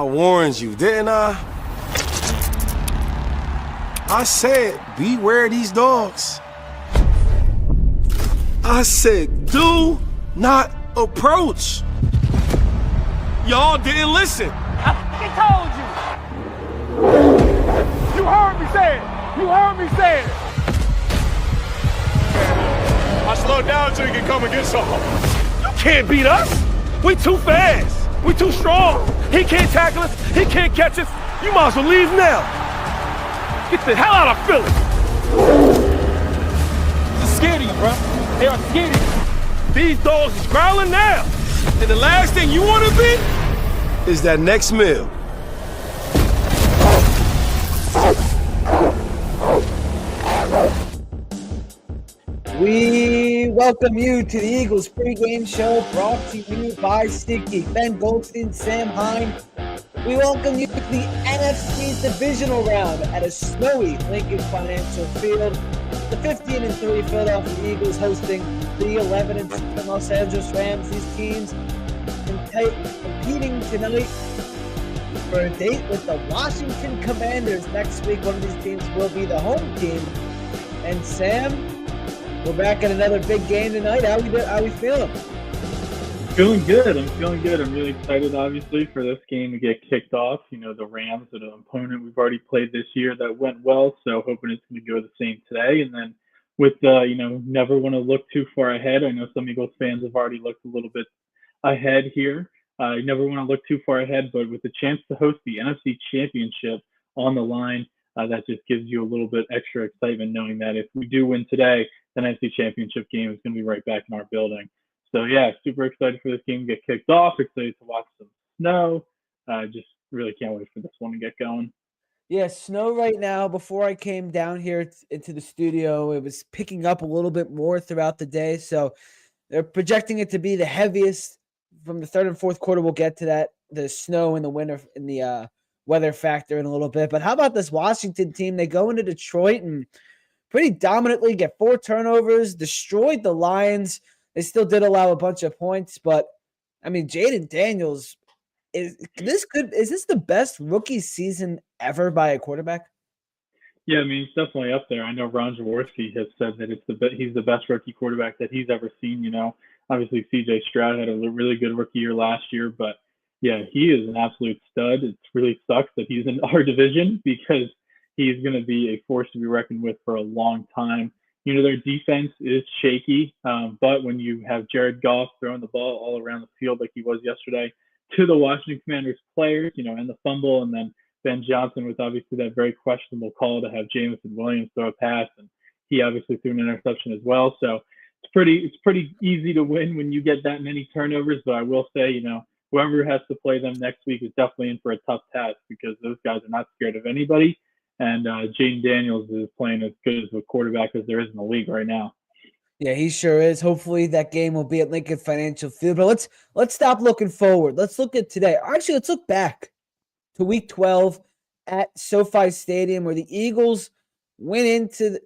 I warned you, didn't I? I said, beware these dogs. I said, do not approach. Y'all didn't listen. I fucking told you. You heard me say it. You heard me say it. I slowed down so you can come and get some. You can't beat us. We too fast. We too strong. He can't tackle us. He can't catch us. You might as well leave now. Get the hell out of Philly. They're scared of you, bro. They are scared of you. These dogs is growling now. And the last thing you want to be is that next meal. We welcome you to the Eagles pregame show brought to you by SeatGeek. Ben Goldstein, Sam Heine. We welcome you to the NFC Divisional Round at a snowy Lincoln Financial Field. The 15-3 Philadelphia Eagles hosting the 11-7 Los Angeles Rams. These teams competing tonight for a date with the Washington Commanders next week. One of these teams will be the home team. And Sam, we're back in another big game tonight. How we feeling? Feeling good. I'm feeling good. I'm really excited, obviously, for this game to get kicked off. You know, the Rams are an opponent we've already played this year that went well, so hoping it's going to go the same today. And then with, never want to look too far ahead. I know some Eagles fans have already looked a little bit ahead here. I never want to look too far ahead, but with the chance to host the NFC Championship on the line, that just gives you a little bit extra excitement knowing that if we do win today, the NFC Championship game is going to be right back in our building. So, yeah, super excited for this game to get kicked off. Excited to watch some snow. Just really can't wait for this one to get going. Yeah, snow right now. Before I came down here into the studio, it was picking up a little bit more throughout the day. So they're projecting it to be the heaviest from the third and fourth quarter. We'll get to that, the snow and the winter in the weather factor in a little bit. But how about this Washington team? They go into Detroit and pretty dominantly get 4 turnovers, destroyed the Lions. They still did allow a bunch of points, but I mean, Jaden Daniels, is this the best rookie season ever by a quarterback? Yeah, I mean, it's definitely up there. I know Ron Jaworski has said that he's the best rookie quarterback that he's ever seen. You know, obviously C.J. Stroud had a really good rookie year last year, but yeah, he is an absolute stud. It really sucks that he's in our division because he's going to be a force to be reckoned with for a long time. You know, their defense is shaky, but when you have Jared Goff throwing the ball all around the field like he was yesterday to the Washington Commanders players, you know, and the fumble, and then Ben Johnson was obviously that very questionable call to have Jameson Williams throw a pass, and he obviously threw an interception as well. So it's pretty easy to win when you get that many turnovers. But I will say, you know, whoever has to play them next week is definitely in for a tough task because those guys are not scared of anybody. And Jaden Daniels is playing as good as a quarterback as there is in the league right now. Yeah, he sure is. Hopefully that game will be at Lincoln Financial Field. But let's stop looking forward. Let's look at today. Actually, let's look back to Week 12 at SoFi Stadium, where the Eagles went into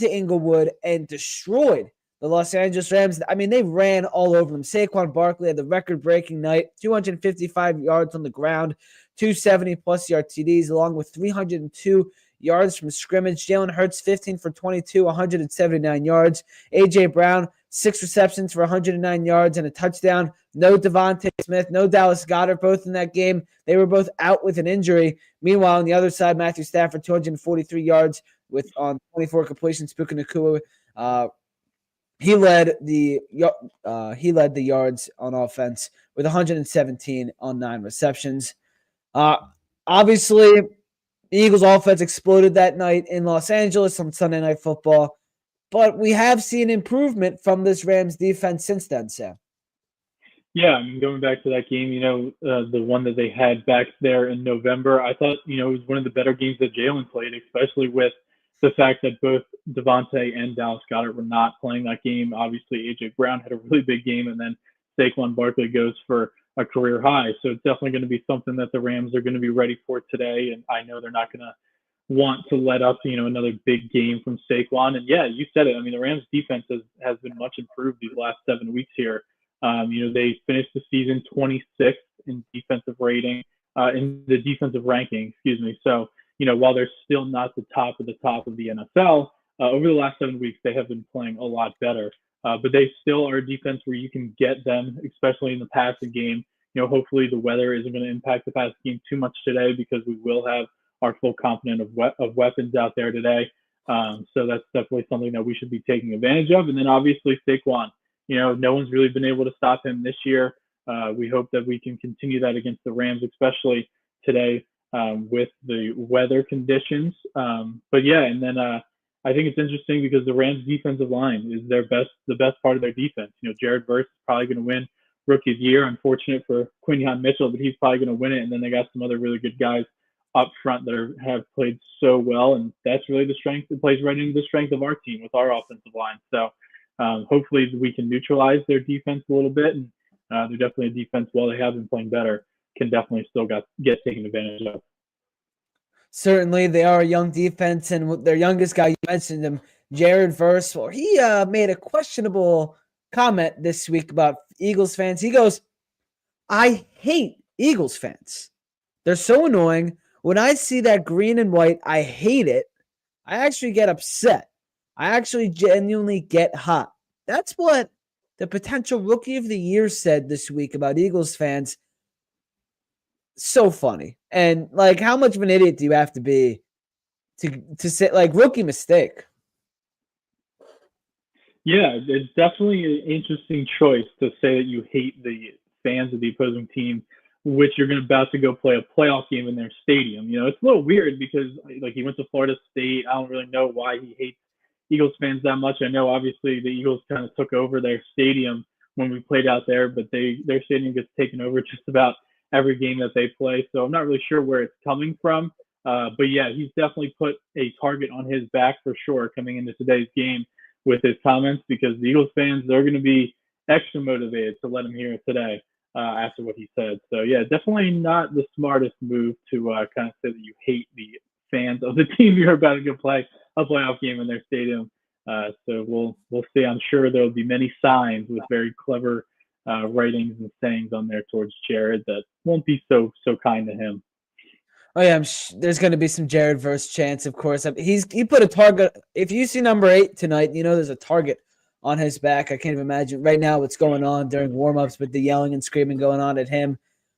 Inglewood and destroyed the Los Angeles Rams. I mean, they ran all over them. Saquon Barkley had the record-breaking night, 255 yards on the ground, 270-plus yard TDs, along with 302 yards from scrimmage. Jalen Hurts, 15 for 22, 179 yards. A.J. Brown, 6 receptions for 109 yards and a touchdown. No Devontae Smith, no Dallas Goedert, both in that game. They were both out with an injury. Meanwhile, on the other side, Matthew Stafford, 243 yards on 24 completions. Puka Nacua, he led the yards on offense with 117 on 9 receptions. Obviously, the Eagles offense exploded that night in Los Angeles on Sunday Night Football, but we have seen improvement from this Rams defense since then, Sam. Yeah, I mean, going back to that game, you know, the one that they had back there in November, I thought, you know, it was one of the better games that Jalen played, especially with the fact that both Devontae and Dallas Goedert were not playing that game. Obviously, A.J. Brown had a really big game, and then Saquon Barkley goes for a career high. So it's definitely going to be something that the Rams are going to be ready for today. And I know they're not going to want to let up, you know, another big game from Saquon. And yeah, you said it. I mean, the Rams defense has been much improved these last 7 weeks here. You know, they finished the season 26th in defensive rating. in the defensive ranking, excuse me. So, while they're still not the top of the NFL, over the last 7 weeks, they have been playing a lot better. But they still are a defense where you can get them, especially in the passing game. Hopefully the weather isn't going to impact the passing game too much today because we will have our full complement of weapons out there today. So that's definitely something that we should be taking advantage of. And then obviously Saquon, no one's really been able to stop him this year. We hope that we can continue that against the Rams, especially today with the weather conditions. But yeah, and then I think it's interesting because the Rams defensive line is the best part of their defense. Jared Verse is probably going to win Rookie of the Year. Unfortunate for Quinyon Mitchell, but he's probably going to win it. And then they got some other really good guys up front that have played so well, and that's really the strength. It plays right into the strength of our team with our offensive line. So hopefully we can neutralize their defense a little bit, and they're definitely a defense, while they have been playing better, can definitely still get taken advantage of. Certainly, they are a young defense, and their youngest guy, you mentioned him, Jared Verse. Well, he made a questionable comment this week about Eagles fans. He goes, "I hate Eagles fans. They're so annoying. When I see that green and white, I hate it. I actually get upset. I actually genuinely get hot." That's what the potential Rookie of the Year said this week about Eagles fans. So funny. And how much of an idiot do you have to be to say rookie mistake? Yeah, it's definitely an interesting choice to say that you hate the fans of the opposing team, which you're about to go play a playoff game in their stadium. It's a little weird because he went to Florida State. I don't really know why he hates Eagles fans that much. I know obviously the Eagles kind of took over their stadium when we played out there, but their stadium gets taken over just about every game that they play. So I'm not really sure where it's coming from. But yeah, he's definitely put a target on his back for sure coming into today's game with his comments, because the Eagles fans, they're going to be extra motivated to let him hear it today after what he said. So yeah, definitely not the smartest move to kind of say that you hate the fans of the team you're about to go play a playoff game in their stadium. So we'll see. I'm sure there'll be many signs with very clever writings and sayings on there towards Jared that won't be so kind to him. Oh yeah, there's going to be some Jared Verse chants, of course. He put a target. If you see number 8 tonight, there's a target on his back. I can't even imagine right now what's going on during warmups with the yelling and screaming going on at him.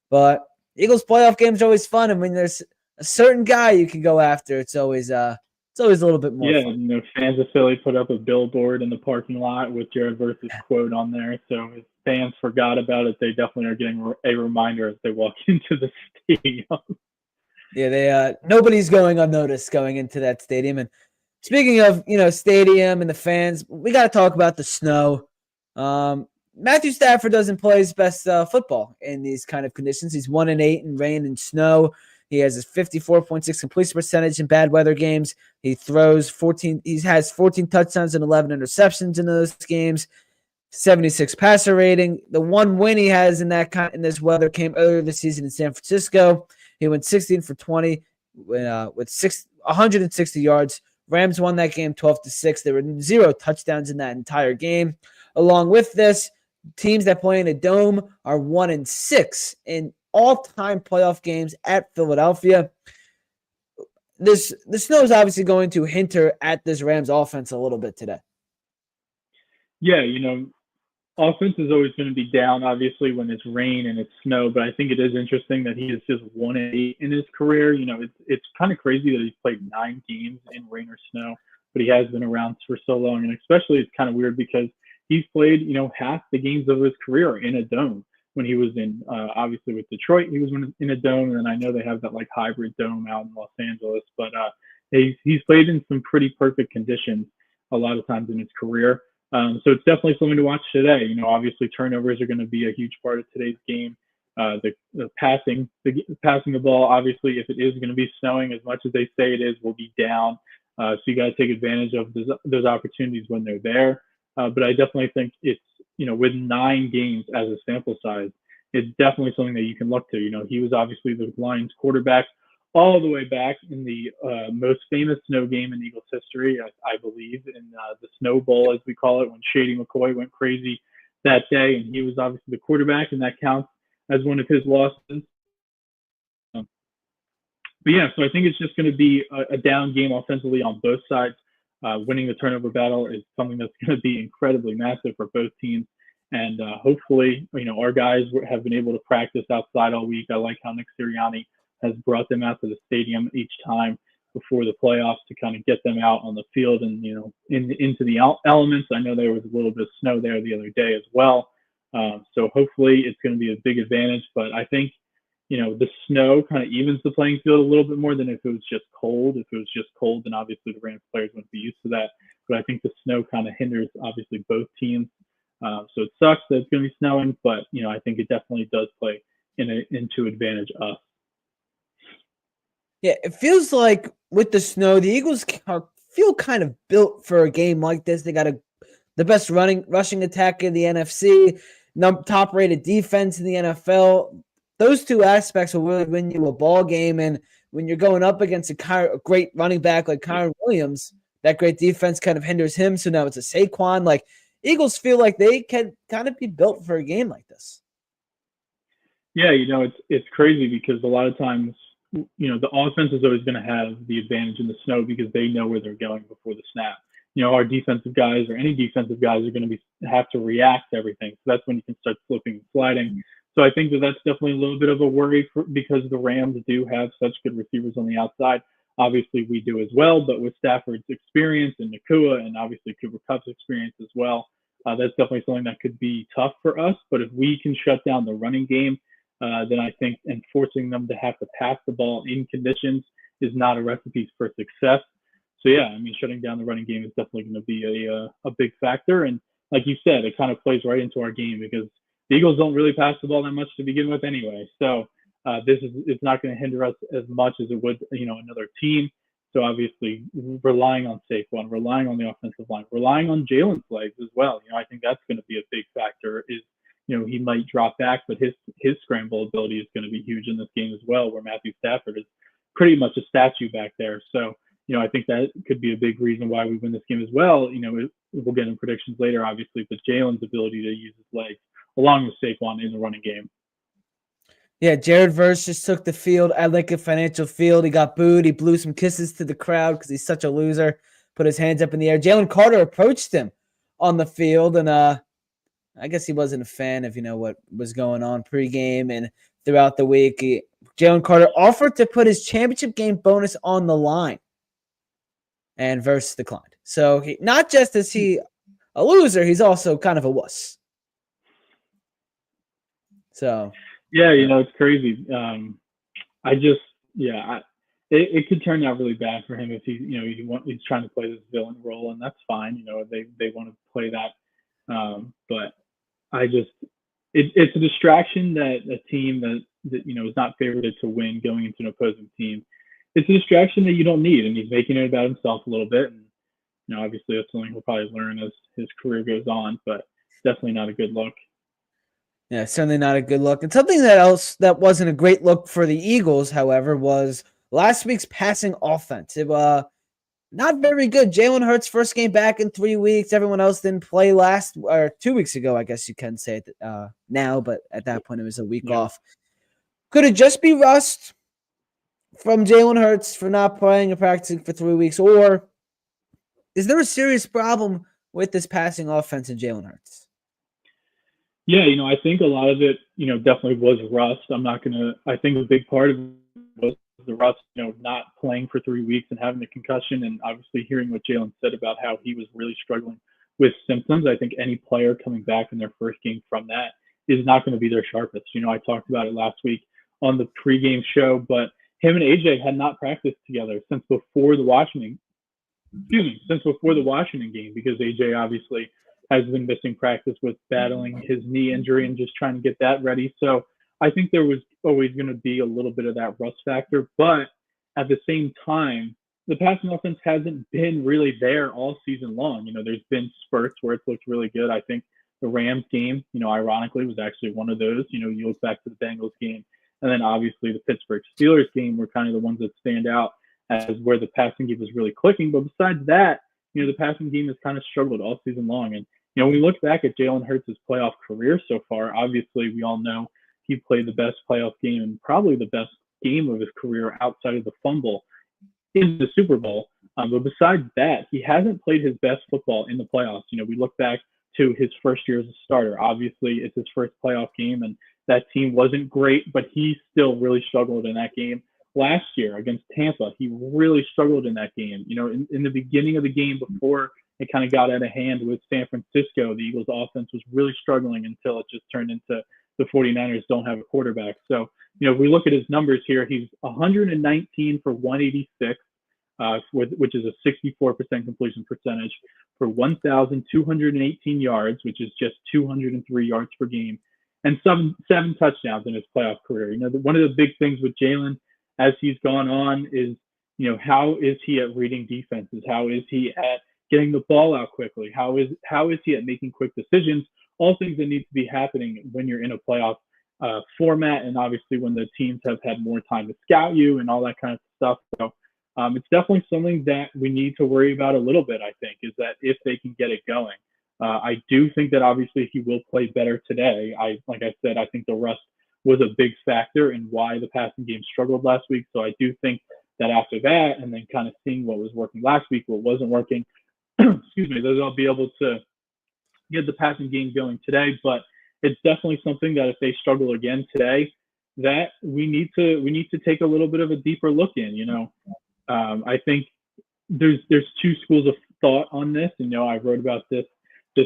But Eagles playoff games are always fun, and when there's a certain guy you can go after, it's always a little bit more fun. Yeah, fans of Philly put up a billboard in the parking lot with Jared Verse's quote on there. So if fans forgot about it, they definitely are getting a reminder as they walk into the stadium. Yeah, nobody's going unnoticed going into that stadium. And speaking of, stadium and the fans, we got to talk about the snow. Matthew Stafford doesn't play his best football in these kind of conditions. He's 1-8 in rain and snow. He has a 54.6 completion percentage in bad weather games. He throws 14. He has 14 touchdowns and 11 interceptions in those games. 76 passer rating. The one win he has in this weather came earlier this season in San Francisco. He went 16 for 20 with 160 yards. Rams won that game 12-6. There were 0 touchdowns in that entire game. Along with this, teams that play in a dome are 1-6 in all-time playoff games at Philadelphia. The snow is obviously going to hinder at this Rams offense a little bit today. Yeah, offense is always going to be down, obviously, when it's rain and it's snow, but I think it is interesting that he is just 1-8 in his career. It's kind of crazy that he's played 9 games in rain or snow, but he has been around for so long, and especially it's kind of weird because he's played, half the games of his career in a dome. When he was in, obviously with Detroit, he was in a dome, and then I know they have that hybrid dome out in Los Angeles, but he's played in some pretty perfect conditions a lot of times in his career. So it's definitely something to watch today. Obviously turnovers are going to be a huge part of today's game. The passing the ball, obviously, if it is going to be snowing as much as they say it is, will be down. So you got to take advantage of those opportunities when they're there. But I definitely think it's, with 9 games as a sample size, it's definitely something that you can look to. He was obviously the Lions quarterback all the way back in the most famous snow game in Eagles history, I believe, in the Snow Bowl, as we call it, when Shady McCoy went crazy that day. And he was obviously the quarterback, and that counts as one of his losses. yeah, so I think it's just going to be a down game offensively on both sides. Winning the turnover battle is something that's going to be incredibly massive for both teams. And hopefully, our guys have been able to practice outside all week. I like how Nick Sirianni has brought them out to the stadium each time before the playoffs to kind of get them out on the field and, into the elements. I know there was a little bit of snow there the other day as well. So hopefully it's going to be a big advantage. But I think, the snow kind of evens the playing field a little bit more than if it was just cold. If it was just cold, then obviously the Rams players wouldn't be used to that. But I think the snow kind of hinders, obviously, both teams. So it sucks that it's going to be snowing, but, I think it definitely does play into advantage us. Yeah, it feels like with the snow, the Eagles feel kind of built for a game like this. They got the best rushing attack in the NFC, top-rated defense in the NFL. Those two aspects will really win you a ball game. And when you're going up against a great running back like Kyren Williams, that great defense kind of hinders him. So now it's a Saquon. Like, Eagles feel like they can kind of be built for a game like this. Yeah, it's crazy because a lot of times, the offense is always going to have the advantage in the snow because they know where they're going before the snap. Our defensive guys or any defensive guys are going to have to react to everything. So that's when you can start slipping and sliding. So I think that's definitely a little bit of a worry because the Rams do have such good receivers on the outside. Obviously, we do as well, but with Stafford's experience and Nakua and obviously Cooper Kupp's experience as well, that's definitely something that could be tough for us. But if we can shut down the running game, then I think forcing them to have to pass the ball in conditions is not a recipe for success. So, yeah, shutting down the running game is definitely going to be a big factor. And like you said, it kind of plays right into our game because the Eagles don't really pass the ball that much to begin with anyway. So it's not going to hinder us as much as it would, another team. So obviously relying on Saquon, relying on the offensive line, relying on Jalen's legs as well. I think that's going to be a big factor is, he might drop back, but his scramble ability is going to be huge in this game as well, where Matthew Stafford is pretty much a statue back there. So, I think that could be a big reason why we win this game as well. We'll get in predictions later, obviously, but Jalen's ability to use his legs along with Saquon in the running game. Yeah, Jared Verse just took the field at Lincoln Financial Field. He got booed. He blew some kisses to the crowd because he's such a loser. Put his hands up in the air. Jalen Carter approached him on the field, and I guess he wasn't a fan of, what was going on pregame and throughout the week. Jalen Carter offered to put his championship game bonus on the line, and Verse declined. So not just is he a loser, he's also kind of a wuss. So yeah, it's crazy. It could turn out really bad for him if he's trying to play this villain role, and that's fine. They want to play that, but it's a distraction that a team that is not favored to win going into an opposing team. It's a distraction that you don't need, and he's making it about himself a little bit. And obviously that's something he'll probably learn as his career goes on, but definitely not a good look. Yeah, certainly not a good look. And something that wasn't a great look for the Eagles, however, was last week's passing offense. It not very good. Jalen Hurts' first game back in 3 weeks. Everyone else didn't play 2 weeks ago, I guess you can say it now, but at that point it was a week off. Could it just be rust from Jalen Hurts for not playing and practicing for 3 weeks, or is there a serious problem with this passing offense in Jalen Hurts? Yeah, I think a lot of it, definitely was rust. I think a big part of it was the rust, not playing for 3 weeks and having the concussion, and obviously hearing what Jalen said about how he was really struggling with symptoms. I think any player coming back in their first game from that is not going to be their sharpest. I talked about it last week on the pregame show, but him and AJ had not practiced together since before the Washington game, because AJ obviously has been missing practice with battling his knee injury and just trying to get that ready. So I think there was always going to be a little bit of that rust factor, but at the same time, the passing offense hasn't been really there all season long. There's been spurts where it's looked really good. I think the Rams game, ironically, was actually one of those. You look back to the Bengals game, and then obviously the Pittsburgh Steelers game were kind of the ones that stand out as where the passing game was really clicking. But besides that, the passing game has kind of struggled all season long. And, when we look back at Jalen Hurts' playoff career so far, obviously we all know he played the best playoff game and probably the best game of his career outside of the fumble in the Super Bowl. But besides that, he hasn't played his best football in the playoffs. We look back to his first year as a starter. Obviously, it's his first playoff game, and that team wasn't great, but he still really struggled in that game. Last year against Tampa, he really struggled in that game. In the beginning of the game before it kind of got out of hand with San Francisco, the Eagles offense was really struggling until it just turned into the 49ers don't have a quarterback. So, if we look at his numbers here, he's 119 for 186, which is a 64% completion percentage, for 1,218 yards, which is just 203 yards per game, and seven touchdowns in his playoff career. One of the big things with Jalen as he's gone on is, how is he at reading defenses? How is he at getting the ball out quickly? How is he at making quick decisions? All things that need to be happening when you're in a playoff format, and obviously when the teams have had more time to scout you and all that kind of stuff. So it's definitely something that we need to worry about a little bit, I think, is that if they can get it going. I do think that obviously he will play better today. Like I said, I think the rust was a big factor in why the passing game struggled last week. So I do think that after that, and then kind of seeing what was working last week, what wasn't working, excuse me, they'll be able to get the passing game going today. But it's definitely something that if they struggle again today, that we need to take a little bit of a deeper look in. I think there's two schools of thought on this. I wrote about this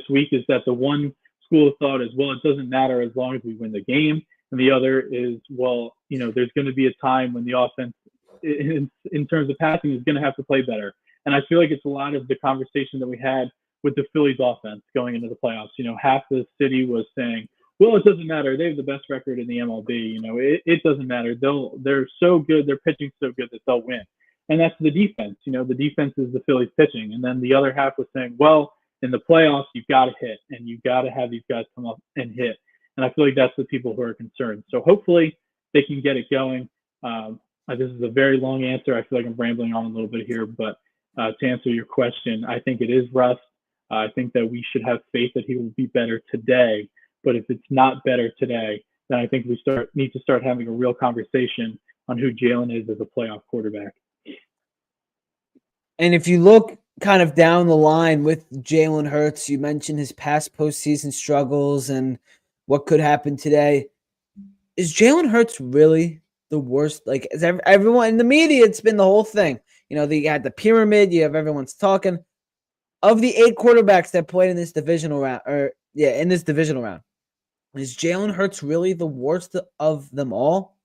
week, is that the one school of thought is, well, it doesn't matter as long as we win the game. And the other is, well, there's going to be a time when the offense in terms of passing is going to have to play better. And I feel like it's a lot of the conversation that we had with the Phillies offense going into the playoffs. Half the city was saying, well, it doesn't matter. They have the best record in the MLB. It doesn't matter. They're so good. Their pitching's so good that they'll win. And that's the defense. The defense is the Phillies pitching. And then the other half was saying, well, in the playoffs, you've got to hit, and you've got to have these guys come up and hit. And I feel like that's the people who are concerned. So hopefully they can get it going. This is a very long answer. I feel like I'm rambling on a little bit here, but to answer your question, I think it is rust. I think that we should have faith that he will be better today. But if it's not better today, then I think we need to start having a real conversation on who Jalen is as a playoff quarterback. And if you look kind of down the line with Jalen Hurts, you mentioned his past postseason struggles and what could happen today. Is Jalen Hurts really the worst? Like, is everyone in the media, it's been the whole thing. You had the pyramid, you have everyone's talking. Of the 8 quarterbacks that played in this divisional round, is Jalen Hurts really the worst of them all?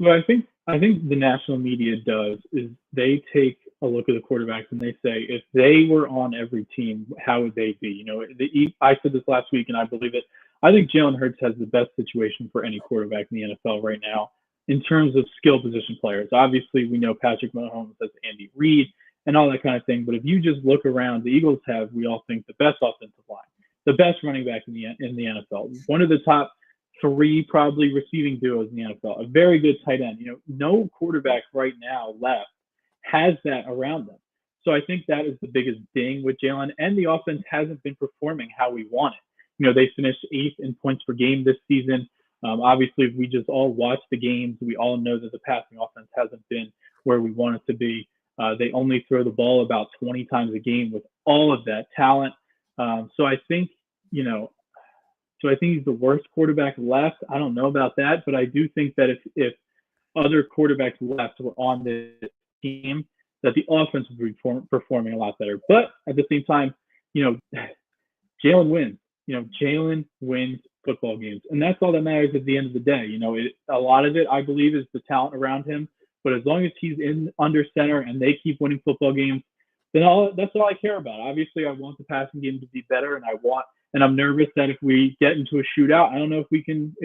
So I think the national media does is they take a look at the quarterbacks and they say, if they were on every team, how would they be? I said this last week and I believe it. I think Jalen Hurts has the best situation for any quarterback in the NFL right now in terms of skill position players. Obviously, we know Patrick Mahomes has Andy Reid and all that kind of thing. But if you just look around, the Eagles have, we all think, the best offensive line, the best running back in the NFL, one of the top 3 probably receiving duos in the NFL, a very good tight end. No quarterback right now left has that around them. So I think that is the biggest ding with Jalen, and the offense hasn't been performing how we want it. They finished 8th in points per game this season. Obviously, if we just all watch the games, we all know that the passing offense hasn't been where we want it to be. They only throw the ball about 20 times a game with all of that talent. So I think he's the worst quarterback left. I don't know about that, but I do think that if other quarterbacks left were on this team, that the offense would be performing a lot better. But at the same time, Jalen wins. Jalen wins football games, and that's all that matters at the end of the day. A lot of it, I believe, is the talent around him. But as long as he's in under center and they keep winning football games, then that's all I care about. Obviously, I want the passing game to be better, and I'm nervous that if we get into a shootout, I don't know if we can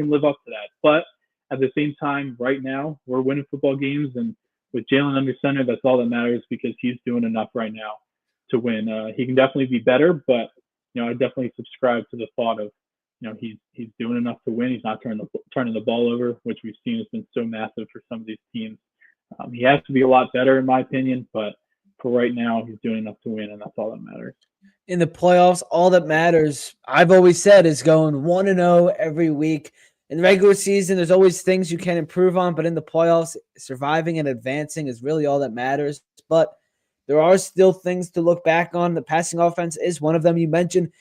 live up to that. But at the same time, right now, we're winning football games, and with Jalen under center, that's all that matters because he's doing enough right now to win. He can definitely be better, but I definitely subscribe to the thought of he's doing enough to win. He's not turning the ball over, which we've seen has been so massive for some of these teams. He has to be a lot better, in my opinion, but for right now, he's doing enough to win, and that's all that matters. In the playoffs, all that matters, I've always said, is going 1-0 every week. in the regular season, there's always things you can improve on, but in the playoffs, surviving and advancing is really all that matters. But there are still things to look back on. The passing offense is one of them. You mentioned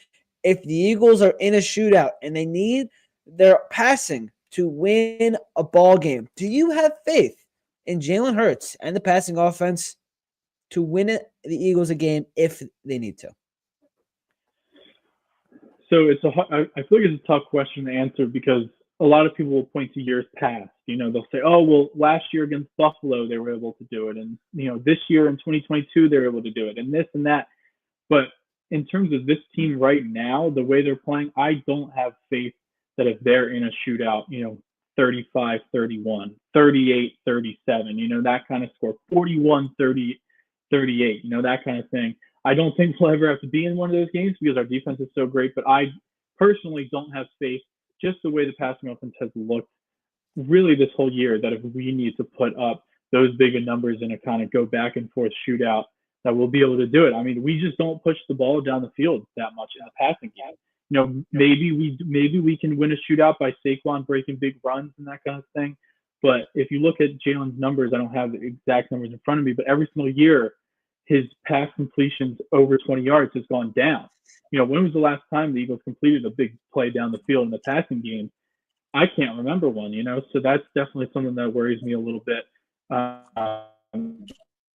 if the Eagles are in a shootout and they need their passing to win a ball game, do you have faith in Jalen Hurts and the passing offense to win the Eagles a game if they need to? So I feel like it's a tough question to answer because a lot of people will point to years past. They'll say, oh, well, last year against Buffalo, they were able to do it. And, this year in 2022, they were able to do it and this and that. But in terms of this team right now, the way they're playing, I don't have faith that if they're in a shootout, 35-31, 38-37, that kind of score, 41-38, that kind of thing. I don't think we'll ever have to be in one of those games because our defense is so great, but I personally don't have faith, just the way the passing offense has looked really this whole year, that if we need to put up those bigger numbers in a kind of go back and forth shootout, that we'll be able to do it. I mean, we just don't push the ball down the field that much in the passing game. Maybe we can win a shootout by Saquon breaking big runs and that kind of thing. But if you look at Jalen's numbers, I don't have the exact numbers in front of me, but every single year, his pass completions over 20 yards has gone down. When was the last time the Eagles completed a big play down the field in the passing game? I can't remember one, so that's definitely something that worries me a little bit. And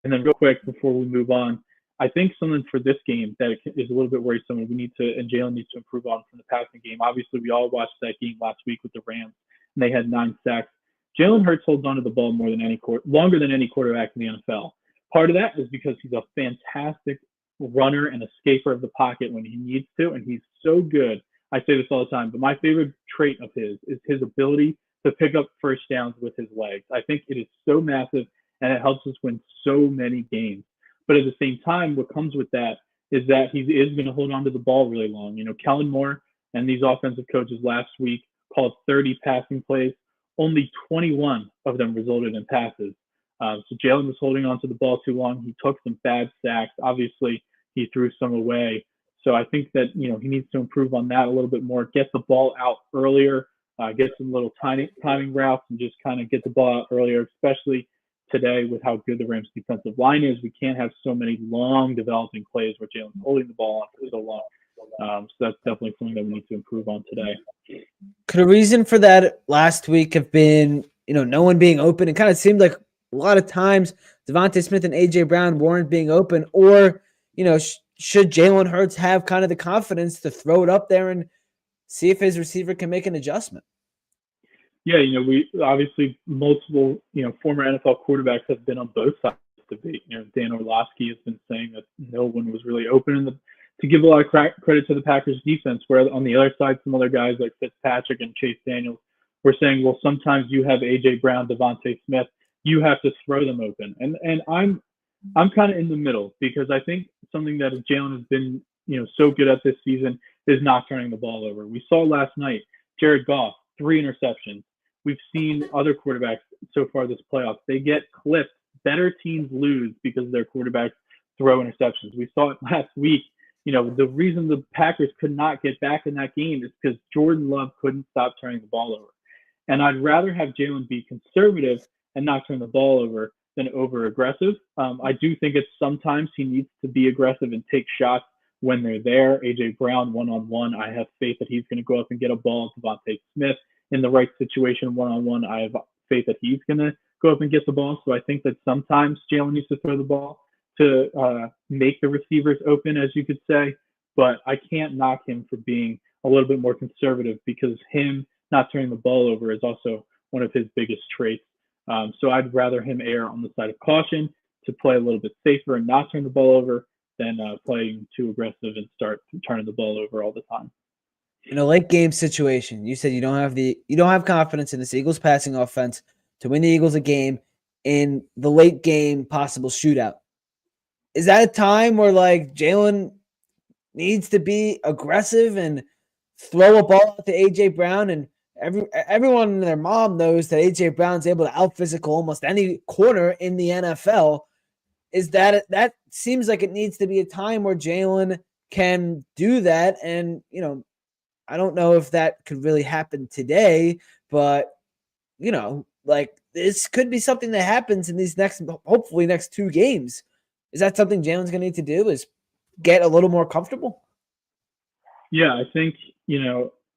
then real quick before we move on, I think something for this game that is a little bit worrisome and Jalen needs to improve on from the passing game. Obviously, we all watched that game last week with the Rams, and they had 9 sacks. Jalen Hurts holds onto the ball longer than any quarterback in the NFL. Part of that is because he's a fantastic runner and escaper of the pocket when he needs to, and he's so good. I say this all the time, but my favorite trait of his is his ability to pick up first downs with his legs. I think it is so massive, and it helps us win so many games. But at the same time, what comes with that is that he is going to hold on to the ball really long. Kellen Moore and these offensive coaches last week called 30 passing plays. Only 21 of them resulted in passes. So Jalen was holding on to the ball too long. He took some bad sacks. Obviously, he threw some away. So I think that, he needs to improve on that a little bit more, get the ball out earlier, get some little timing routes and just kind of get the ball out earlier, especially today with how good the Rams defensive line is. We can't have so many long developing plays where Jalen's holding the ball on for so long. So that's definitely something that we need to improve on today. Could a reason for that last week have been, no one being open? It kind of seemed like a lot of times Devontae Smith and A.J. Brown weren't being open, or, should Jalen Hurts have kind of the confidence to throw it up there and see if his receiver can make an adjustment? Yeah, we obviously multiple, former NFL quarterbacks have been on both sides of the debate. Dan Orlovsky has been saying that no one was really open to give a lot of credit to the Packers defense, where on the other side, some other guys like Fitzpatrick and Chase Daniels were saying, well, sometimes you have A.J. Brown, Devontae Smith, you have to throw them open. And I'm kind of in the middle, because I think something that Jalen has been, so good at this season is not turning the ball over. We saw last night, Jared Goff, 3 interceptions. We've seen other quarterbacks so far this playoffs. They get clipped. Better teams lose because their quarterbacks throw interceptions. We saw it last week. The reason the Packers could not get back in that game is because Jordan Love couldn't stop turning the ball over. And I'd rather have Jalen be conservative and not turn the ball over than over aggressive. I do think it's sometimes he needs to be aggressive and take shots when they're there. A.J. Brown one-on-one, I have faith that he's going to go up and get a ball. Devontae Smith in the right situation one-on-one, I have faith that he's going to go up and get the ball. So I think that sometimes Jalen needs to throw the ball to make the receivers open, as you could say. But I can't knock him for being a little bit more conservative, because him not turning the ball over is also one of his biggest traits. So I'd rather him err on the side of caution to play a little bit safer and not turn the ball over than playing too aggressive and start turning the ball over all the time. In a late game situation, you said you don't have confidence in this Eagles passing offense to win the Eagles a game in the late game possible shootout. Is that a time where Jalen needs to be aggressive and throw a ball out to A.J. Brown? And everyone and their mom knows that A.J. Brown's able to out-physical almost any corner in the NFL. Is that seems like it needs to be a time where Jalen can do that. And, I don't know if that could really happen today, but like this could be something that happens in these hopefully next 2 games. Is that something Jalen's going to need to do, is get a little more comfortable? Yeah, I think,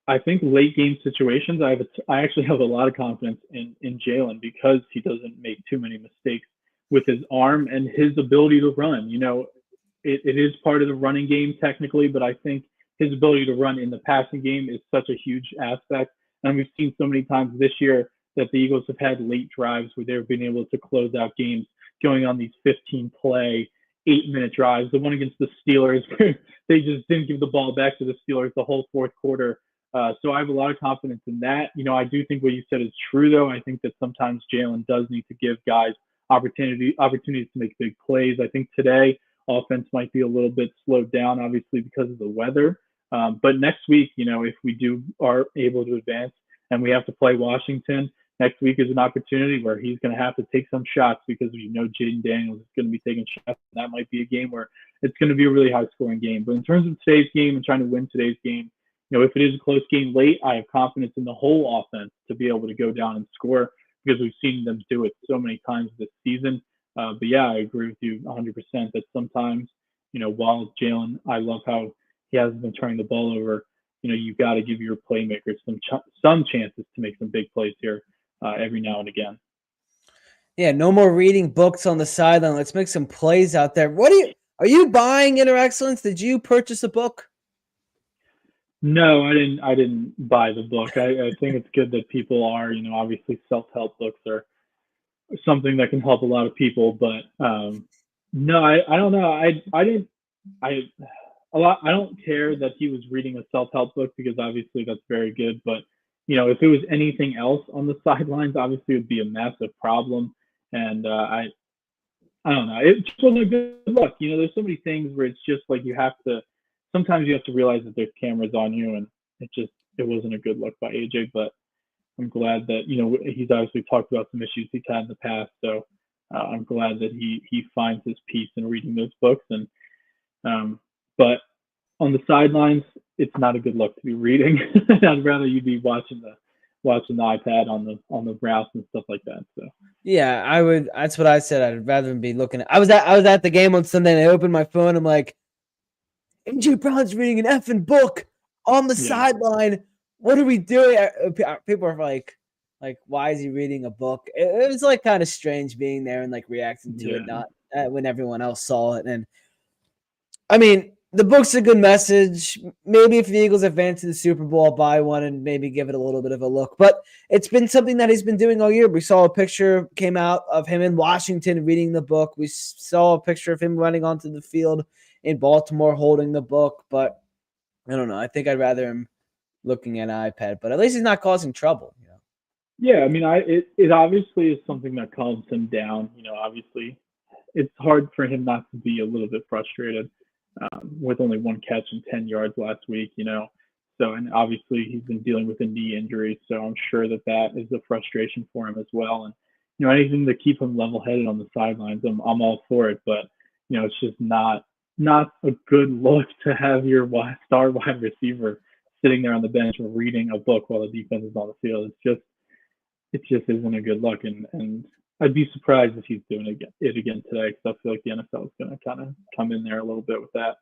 I think late game situations, I actually have a lot of confidence in Jalen because he doesn't make too many mistakes with his arm and his ability to run. It is part of the running game technically, but I think his ability to run in the passing game is such a huge aspect. And we've seen so many times this year that the Eagles have had late drives where they've been able to close out games going on these 15-play, 8-minute drives. The one against the Steelers, they just didn't give the ball back to the Steelers the whole fourth quarter. So I have a lot of confidence in that. I do think what you said is true, though. I think that sometimes Jalen does need to give guys opportunities to make big plays. I think today offense might be a little bit slowed down, obviously, because of the weather. But next week, if we are able to advance and we have to play Washington, next week is an opportunity where he's going to have to take some shots because Jaden Daniels is going to be taking shots. And that might be a game where it's going to be a really high-scoring game. But in terms of today's game and trying to win today's game, if it is a close game late, I have confidence in the whole offense to be able to go down and score because we've seen them do it so many times this season. But yeah, I agree with you 100% that sometimes, while Jalen, I love how he hasn't been turning the ball over, you've got to give your playmakers some chances to make some big plays here every now and again. Yeah, no more reading books on the sideline. Let's make some plays out there. Are you buying Inner Excellence? Did you purchase a book? No, I didn't buy the book. I think it's good that people are, obviously self-help books are something that can help a lot of people, but no, I don't know. I don't care that he was reading a self-help book because obviously that's very good, but if it was anything else on the sidelines, obviously it would be a massive problem. And I don't know. It just wasn't a good look. There's so many things where it's just like sometimes you have to realize that there's cameras on you, and it wasn't a good look by AJ, but I'm glad that, he's obviously talked about some issues he's had in the past. So I'm glad that he finds his peace in reading those books. And, but on the sidelines, it's not a good look to be reading. I'd rather you be watching the iPad on the routes and stuff like that. So yeah, I would. That's what I said. I'd rather be looking at. I was at the game on Sunday, and I opened my phone. I'm like, AJ Brown's reading an effing book on the sideline. What are we doing? People are like, why is he reading a book? It was like kind of strange being there and like reacting to it, not when everyone else saw it. And I mean, the book's a good message. Maybe if the Eagles advance to the Super Bowl, I'll buy one and maybe give it a little bit of a look. But it's been something that he's been doing all year. We saw a picture came out of him in Washington reading the book. We saw a picture of him running onto the field in Baltimore holding the book. But I don't know. I think I'd rather him looking at an iPad. But at least he's not causing trouble. Yeah, I mean, it obviously is something that calms him down. Obviously, it's hard for him not to be a little bit frustrated. With only one catch and 10 yards last week, So, and obviously he's been dealing with a knee injury, so I'm sure that is a frustration for him as well. And, anything to keep him level-headed on the sidelines, I'm all for it. But, it's just not a good look to have your star wide receiver sitting there on the bench reading a book while the defense is on the field. It just isn't a good look. And I'd be surprised if he's doing it again today because I feel like the NFL is going to kind of come in there a little bit with that.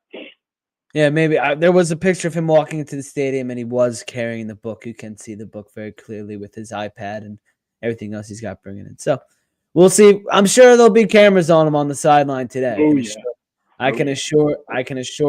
Yeah, maybe. There was a picture of him walking into the stadium, and he was carrying the book. You can see the book very clearly with his iPad and everything else he's got bringing in. So we'll see. I'm sure there'll be cameras on him on the sideline today. I can assure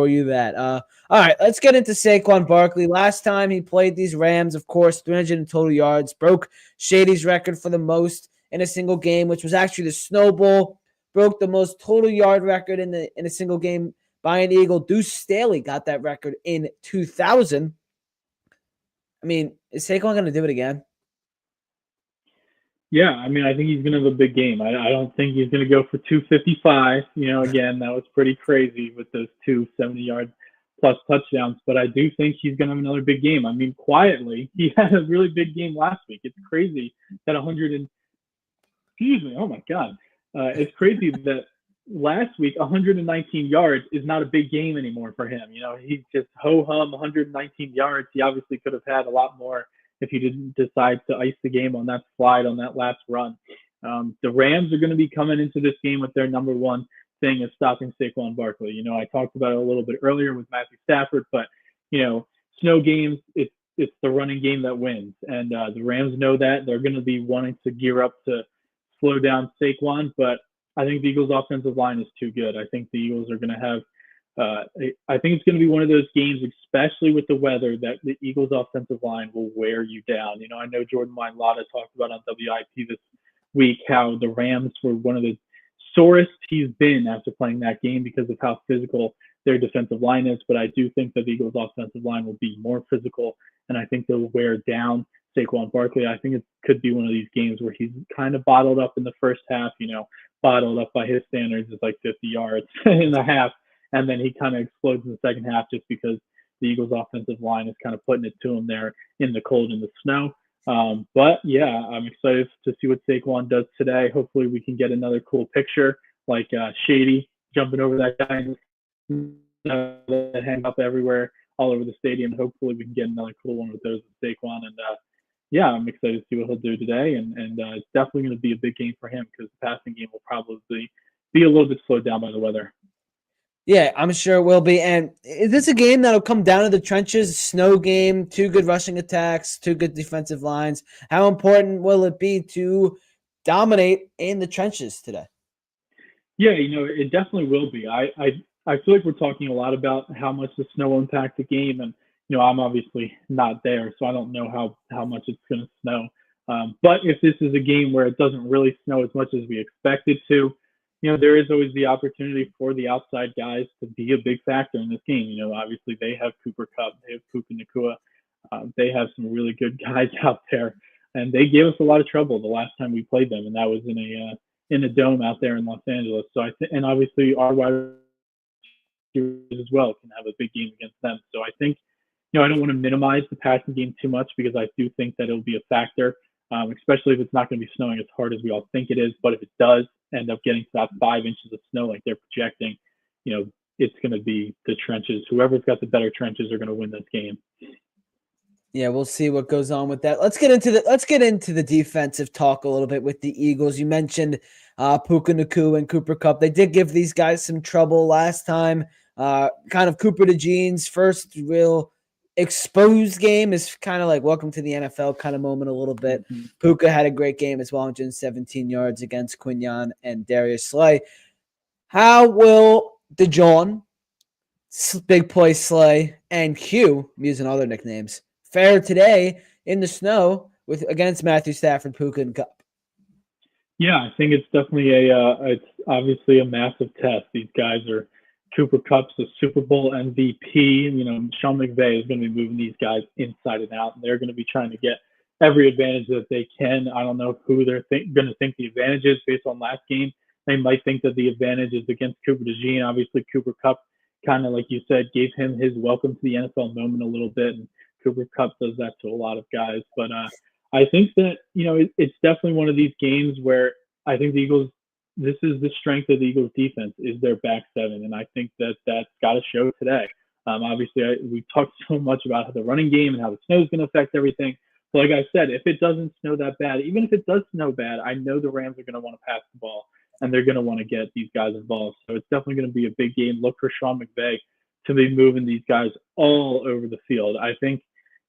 you that. All right, let's get into Saquon Barkley. Last time he played these Rams, of course, 300 in total yards, broke Shady's record for the most in a single game, which was actually the Snow Bowl, broke the most total yard record in a single game by an Eagle. Deuce Staley got that record in 2000. I mean, is Saquon going to do it again? Yeah, I mean, I think he's going to have a big game. I don't think he's going to go for 255. Again, that was pretty crazy with those 2 70-yard plus touchdowns. But I do think he's going to have another big game. I mean, quietly, he had a really big game last week. It's crazy that oh my God. It's crazy that last week, 119 yards is not a big game anymore for him. He's just ho-hum 119 yards. He obviously could have had a lot more if he didn't decide to ice the game on that slide on that last run. The Rams are going to be coming into this game with their number one thing is stopping Saquon Barkley. You know, I talked about it a little bit earlier with Matthew Stafford, but, you know, snow games, it's the running game that wins. And the Rams know that. They're going to be wanting to gear up to slow down Saquon, but I think the Eagles' offensive line is too good. I think the Eagles are going to have I think it's going to be one of those games, especially with the weather, that the Eagles' offensive line will wear you down. You know, I know Jordan Mailata talked about on WIP this week how the Rams were one of the sorest he's been after playing that game because of how physical their defensive line is. But I do think that the Eagles' offensive line will be more physical, and I think they'll wear down Saquon Barkley. I think it could be one of these games where he's kind of bottled up in the first half, you know, bottled up by his standards is like 50 yards in the half. And then he kind of explodes in the second half just because the Eagles' offensive line is kind of putting it to him there in the cold and the snow. But, yeah, I'm excited to see what Saquon does today. Hopefully we can get another cool picture like Shady jumping over that guy that hang up everywhere all over the stadium. Hopefully we can get another cool one with those with Saquon. And, yeah, I'm excited to see what he'll do today. And it's definitely going to be a big game for him because the passing game will probably be a little bit slowed down by the weather. Yeah, I'm sure it will be. And is this a game that'll come down to the trenches? Snow game, two good rushing attacks, two good defensive lines. How important will it be to dominate in the trenches today? Yeah, you know, it definitely will be. I feel like we're talking a lot about how much the snow will impact the game. And, you know, I'm obviously not there, so I don't know how much it's going to snow. But if this is a game where it doesn't really snow as much as we expect it to, you know, there is always the opportunity for the outside guys to be a big factor in this game. You know, obviously they have Cooper Kupp, they have Puka Nacua. They have some really good guys out there, and they gave us a lot of trouble the last time we played them, and that was in a dome out there in Los Angeles. So and obviously our wide receivers as well can have a big game against them. So I think, you know, I don't want to minimize the passing game too much because I do think that it'll be a factor, especially if it's not going to be snowing as hard as we all think it is. But if it does end up getting to about 5 inches of snow like they're projecting, you know, it's going to be the trenches. Whoever's got the better trenches are going to win this game. Yeah, we'll see what goes on with that. Let's get into the defensive talk a little bit with the Eagles. You mentioned Puka Nacua and Cooper Kupp. They did give these guys some trouble last time. Kind of Cooper DeJean's first real exposed game is kind of like welcome to the NFL kind of moment a little bit. Mm-hmm. Puka had a great game as well, 117 yards against Quinyon and Darius Slay. How will DeJohn, Big Play Slay, and Q, I'm using other nicknames, fare today in the snow against Matthew Stafford, Puka, and Kupp? Yeah, I think it's definitely it's obviously a massive test. These guys are Cooper Kupp's a Super Bowl MVP. You know, Sean McVay is going to be moving these guys inside and out, and they're going to be trying to get every advantage that they can. I don't know who they're going to think the advantage is based on last game. They might think that the advantage is against Cooper DeJean. Obviously, Cooper Kupp kind of, like you said, gave him his welcome to the NFL moment a little bit, and Cooper Kupp does that to a lot of guys. But I think that, you know, it's definitely one of these games where I think the Eagles, this is the strength of the Eagles defense is their back seven. And I think that that's got to show today. Obviously, we talked so much about the running game and how the snow is going to affect everything. But like I said, if it doesn't snow that bad, even if it does snow bad, I know the Rams are going to want to pass the ball and they're going to want to get these guys involved. So it's definitely going to be a big game. Look for Sean McVay to be moving these guys all over the field. I think,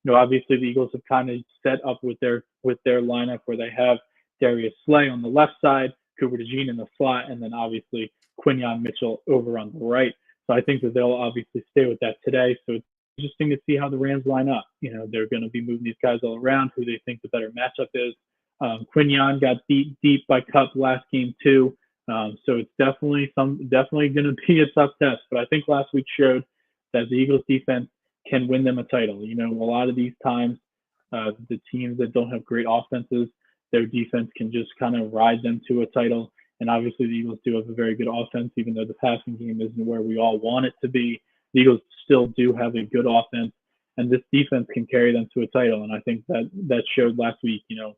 you know, obviously the Eagles have kind of set up with their lineup where they have Darius Slay on the left side, Cooper DeJean in the slot, and then obviously Quinyon Mitchell over on the right. So I think that they'll obviously stay with that today. So it's interesting to see how the Rams line up. You know, they're going to be moving these guys all around, who they think the better matchup is. Quinyon got beat deep by Kupp last game too. So it's definitely going to be a tough test. But I think last week showed that the Eagles defense can win them a title. You know, a lot of these times, the teams that don't have great offenses, their defense can just kind of ride them to a title. And obviously the Eagles do have a very good offense, even though the passing game isn't where we all want it to be. The Eagles still do have a good offense, and this defense can carry them to a title. And I think that showed last week. You know,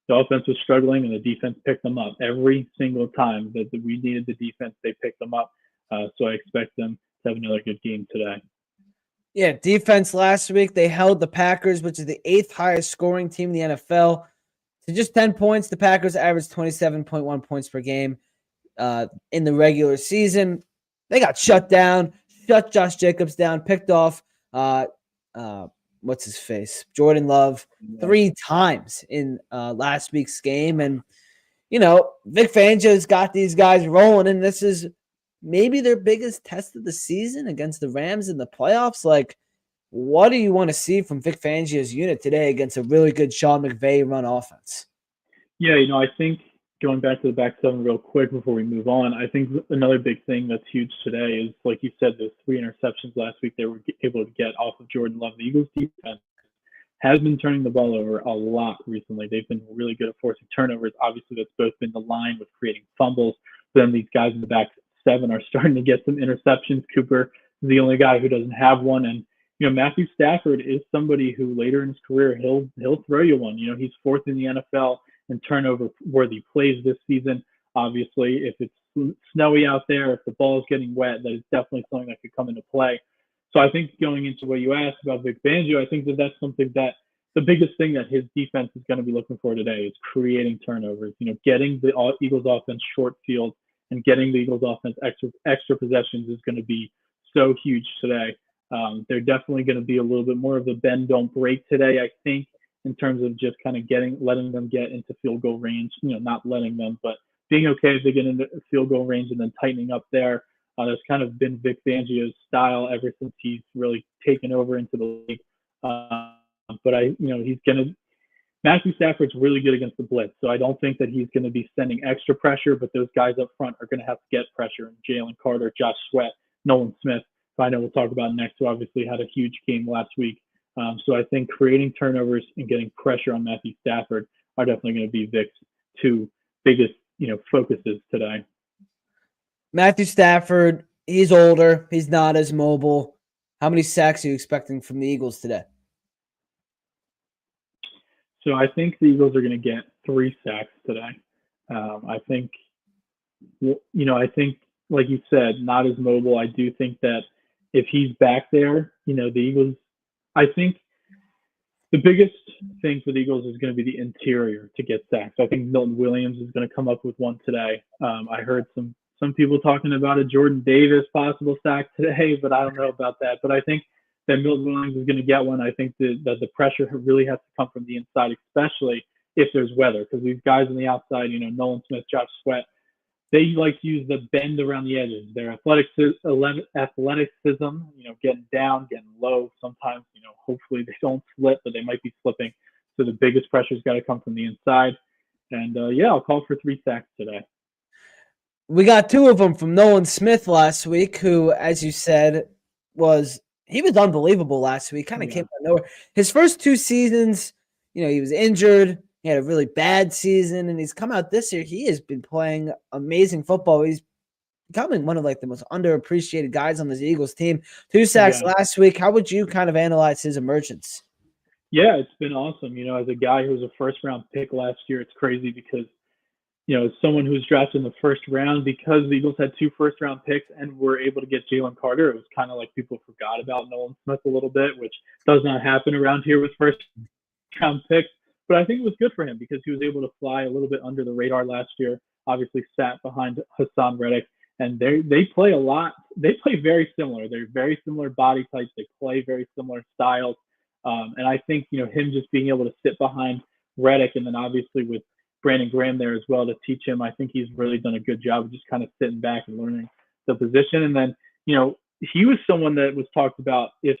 the offense was struggling, and the defense picked them up every single time that we needed the defense. They picked them up. So I expect them to have another good game today. Yeah, defense last week, they held the Packers, which is the 8th highest scoring team in the NFL, to just 10 points. The Packers averaged 27.1 points per game in the regular season. They got shut down, shut Josh Jacobs down, picked off what's his face? Jordan Love 3 times in last week's game. And, Vic Fangio's got these guys rolling, and this is maybe their biggest test of the season against the Rams in the playoffs. Like, what do you want to see from Vic Fangio's unit today against a really good Sean McVay run offense? Yeah, I think going back to the back seven real quick before we move on, I think another big thing that's huge today is, like you said, those 3 interceptions last week they were able to get off of Jordan Love. The Eagles defense has been turning the ball over a lot recently. They've been really good at forcing turnovers. Obviously, that's both been the line with creating fumbles. Then these guys in the back seven are starting to get some interceptions. Cooper is the only guy who doesn't have one. And, Matthew Stafford is somebody who later in his career, he'll throw you one. He's 4th in the NFL in turnover-worthy plays this season. Obviously, if it's snowy out there, if the ball is getting wet, that is definitely something that could come into play. So I think going into what you asked about Vic Fangio, I think that's something that the biggest thing that his defense is going to be looking for today is creating turnovers. Getting the Eagles offense short field and getting the Eagles offense extra possessions is going to be so huge today. They're definitely going to be a little bit more of a bend don't break today, I think, in terms of just kind of letting them get into field goal range. Not letting them, but being okay if they get into field goal range and then tightening up there. That's kind of been Vic Fangio's style ever since he's really taken over into the league. But Matthew Stafford's really good against the blitz, so I don't think that he's going to be sending extra pressure, but those guys up front are going to have to get pressure. Jalen Carter, Josh Sweat, Nolan Smith, who I know we'll talk about next, who obviously had a huge game last week. So I think creating turnovers and getting pressure on Matthew Stafford are definitely going to be Vic's 2 biggest, focuses today. Matthew Stafford, he's older. He's not as mobile. How many sacks are you expecting from the Eagles today? So I think the Eagles are going to get 3 sacks today. I think, like you said, not as mobile. I do think that if he's back there, the Eagles, I think the biggest thing for the Eagles is going to be the interior to get sacks. I think Milton Williams is going to come up with one today. I heard some people talking about a Jordan Davis possible sack today, but I don't know about that. But I think that Milton Williams is going to get one. I think that the pressure really has to come from the inside, especially if there's weather, because these guys on the outside, Nolan Smith, Josh Sweat, they like to use the bend around the edges. Their athleticism, getting down, getting low. Sometimes, hopefully they don't slip, but they might be slipping. So the biggest pressure's got to come from the inside. And I'll call for 3 sacks today. We got 2 of them from Nolan Smith last week, who, as you said, was unbelievable last week. Kind of came out of nowhere. His first 2 seasons, he was injured. He had a really bad season, and he's come out this year. He has been playing amazing football. He's becoming one of the most underappreciated guys on this Eagles team. 2 sacks last week. How would you kind of analyze his emergence? Yeah, it's been awesome. As a guy who was a first-round pick last year, it's crazy because, as someone who was drafted in the first round, because the Eagles had 2 first-round picks and were able to get Jalen Carter, it was kind of like people forgot about Nolan Smith a little bit, which does not happen around here with first-round picks. But I think it was good for him because he was able to fly a little bit under the radar last year, obviously sat behind Hassan Reddick. And they play a lot. They play very similar. They're very similar body types. They play very similar styles. And I think, him just being able to sit behind Reddick and then obviously with Brandon Graham there as well to teach him, I think he's really done a good job of just kind of sitting back and learning the position. And then, he was someone that was talked about if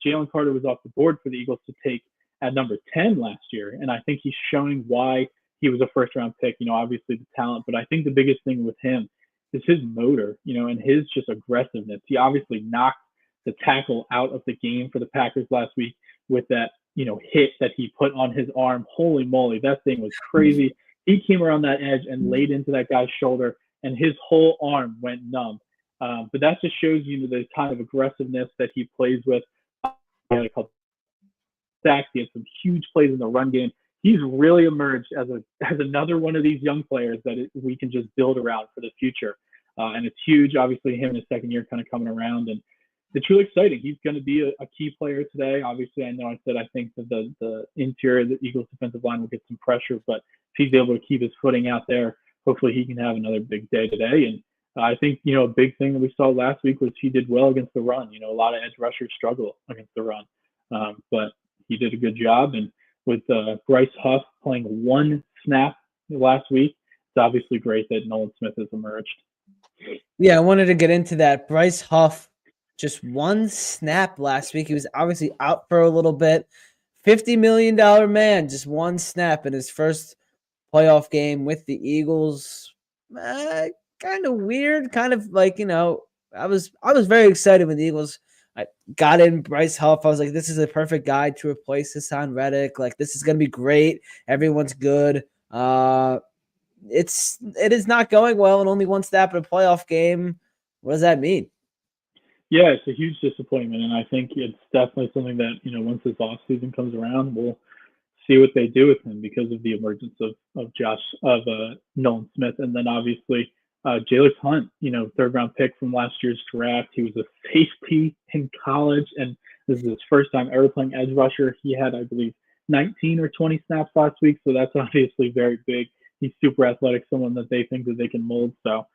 Jalen Carter was off the board for the Eagles to take at number 10 last year. And I think he's showing why he was a first-round pick, obviously the talent. But I think the biggest thing with him is his motor, and his just aggressiveness. He obviously knocked the tackle out of the game for the Packers last week with that, hit that he put on his arm. Holy moly, that thing was crazy. He came around that edge and laid into that guy's shoulder, and his whole arm went numb. But that just shows you the kind of aggressiveness that he plays with. Sacks. He had some huge plays in the run game. He's really emerged as another one of these young players that we can just build around for the future. And it's huge. Obviously, him in his second year kind of coming around. And, it's really exciting. He's going to be a key player today. Obviously, I know I said I think that the interior of the Eagles defensive line will get some pressure, but if he's able to keep his footing out there, hopefully he can have another big day today. And I think, a big thing that we saw last week was he did well against the run. A lot of edge rushers struggle against the run, but he did a good job. And with Bryce Huff playing one snap last week, it's obviously great that Nolan Smith has emerged. Yeah, I wanted to get into that. Bryce Huff, just one snap last week. He was obviously out for a little bit. $50 million man, just one snap in his first playoff game with the Eagles. Kind of weird, kind of like, I was very excited when the Eagles got in Bryce Huff. I was like, this is a perfect guy to replace Hassan Reddick. Like, this is going to be great. Everyone's good. It is not going well, and only one snap in a playoff game. What does that mean? Yeah, it's a huge disappointment, and I think it's definitely something that, once this offseason comes around, we'll see what they do with him because of the emergence of Nolan Smith, and then obviously Jalix Hunt, third-round pick from last year's draft. He was a safety in college, and this is his first time ever playing edge rusher. He had, I believe, 19 or 20 snaps last week, so that's obviously very big. He's super athletic, someone that they think that they can mold. So,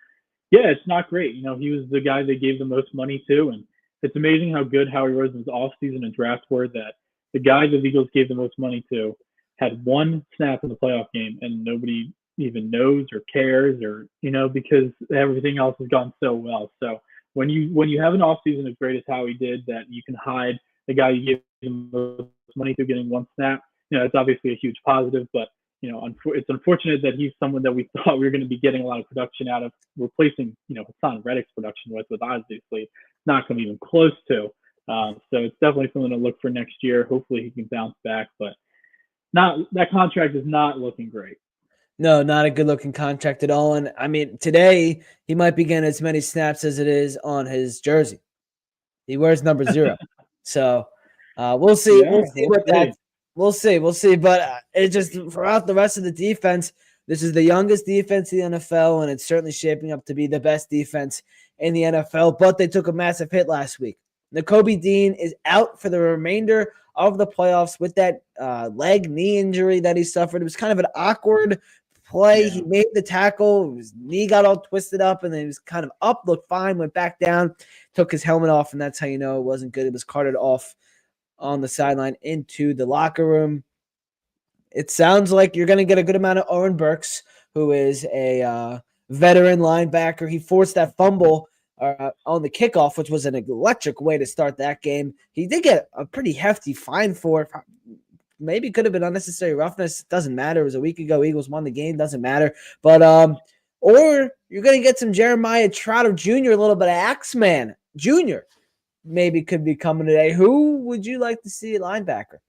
yeah, it's not great. He was the guy they gave the most money to, and it's amazing how good Howie Roseman's offseason and draft were that the guy the Eagles gave the most money to had one snap in the playoff game, and nobody even knows or cares or, because everything else has gone so well. So when you have an offseason as great as Howie did, that you can hide the guy you give the most money to getting one snap, it's obviously a huge positive, but it's unfortunate that he's someone that we thought we were going to be getting a lot of production out of, replacing, Hassan Reddick's production with obviously not going to be even close to. So it's definitely something to look for next year. Hopefully he can bounce back, but that contract is not looking great. No, not a good-looking contract at all. And, I mean, today he might be getting as many snaps as it is on his jersey. He wears number 0. So we'll see. Yeah, we'll see what that. We'll see. But it just throughout the rest of the defense, this is the youngest defense in the NFL, and it's certainly shaping up to be the best defense in the NFL. But they took a massive hit last week. Nakobe Dean is out for the remainder of the playoffs with that knee injury that he suffered. It was kind of an awkward play. Yeah. He made the tackle. His knee got all twisted up, and then he was kind of up, looked fine, went back down, took his helmet off, and that's how you know it wasn't good. It was carted off on the sideline into the locker room. It sounds like you're going to get a good amount of Oren Burks, who is a veteran linebacker. He forced that fumble on the kickoff, which was an electric way to start that game. He did get a pretty hefty fine for it. Maybe could have been unnecessary roughness. Doesn't matter. It was a week ago. Eagles won the game. Doesn't matter. But or you're going to get some Jeremiah Trotter Jr., a little bit of Axeman Jr. maybe could be coming today. Who would you like to see at linebacker?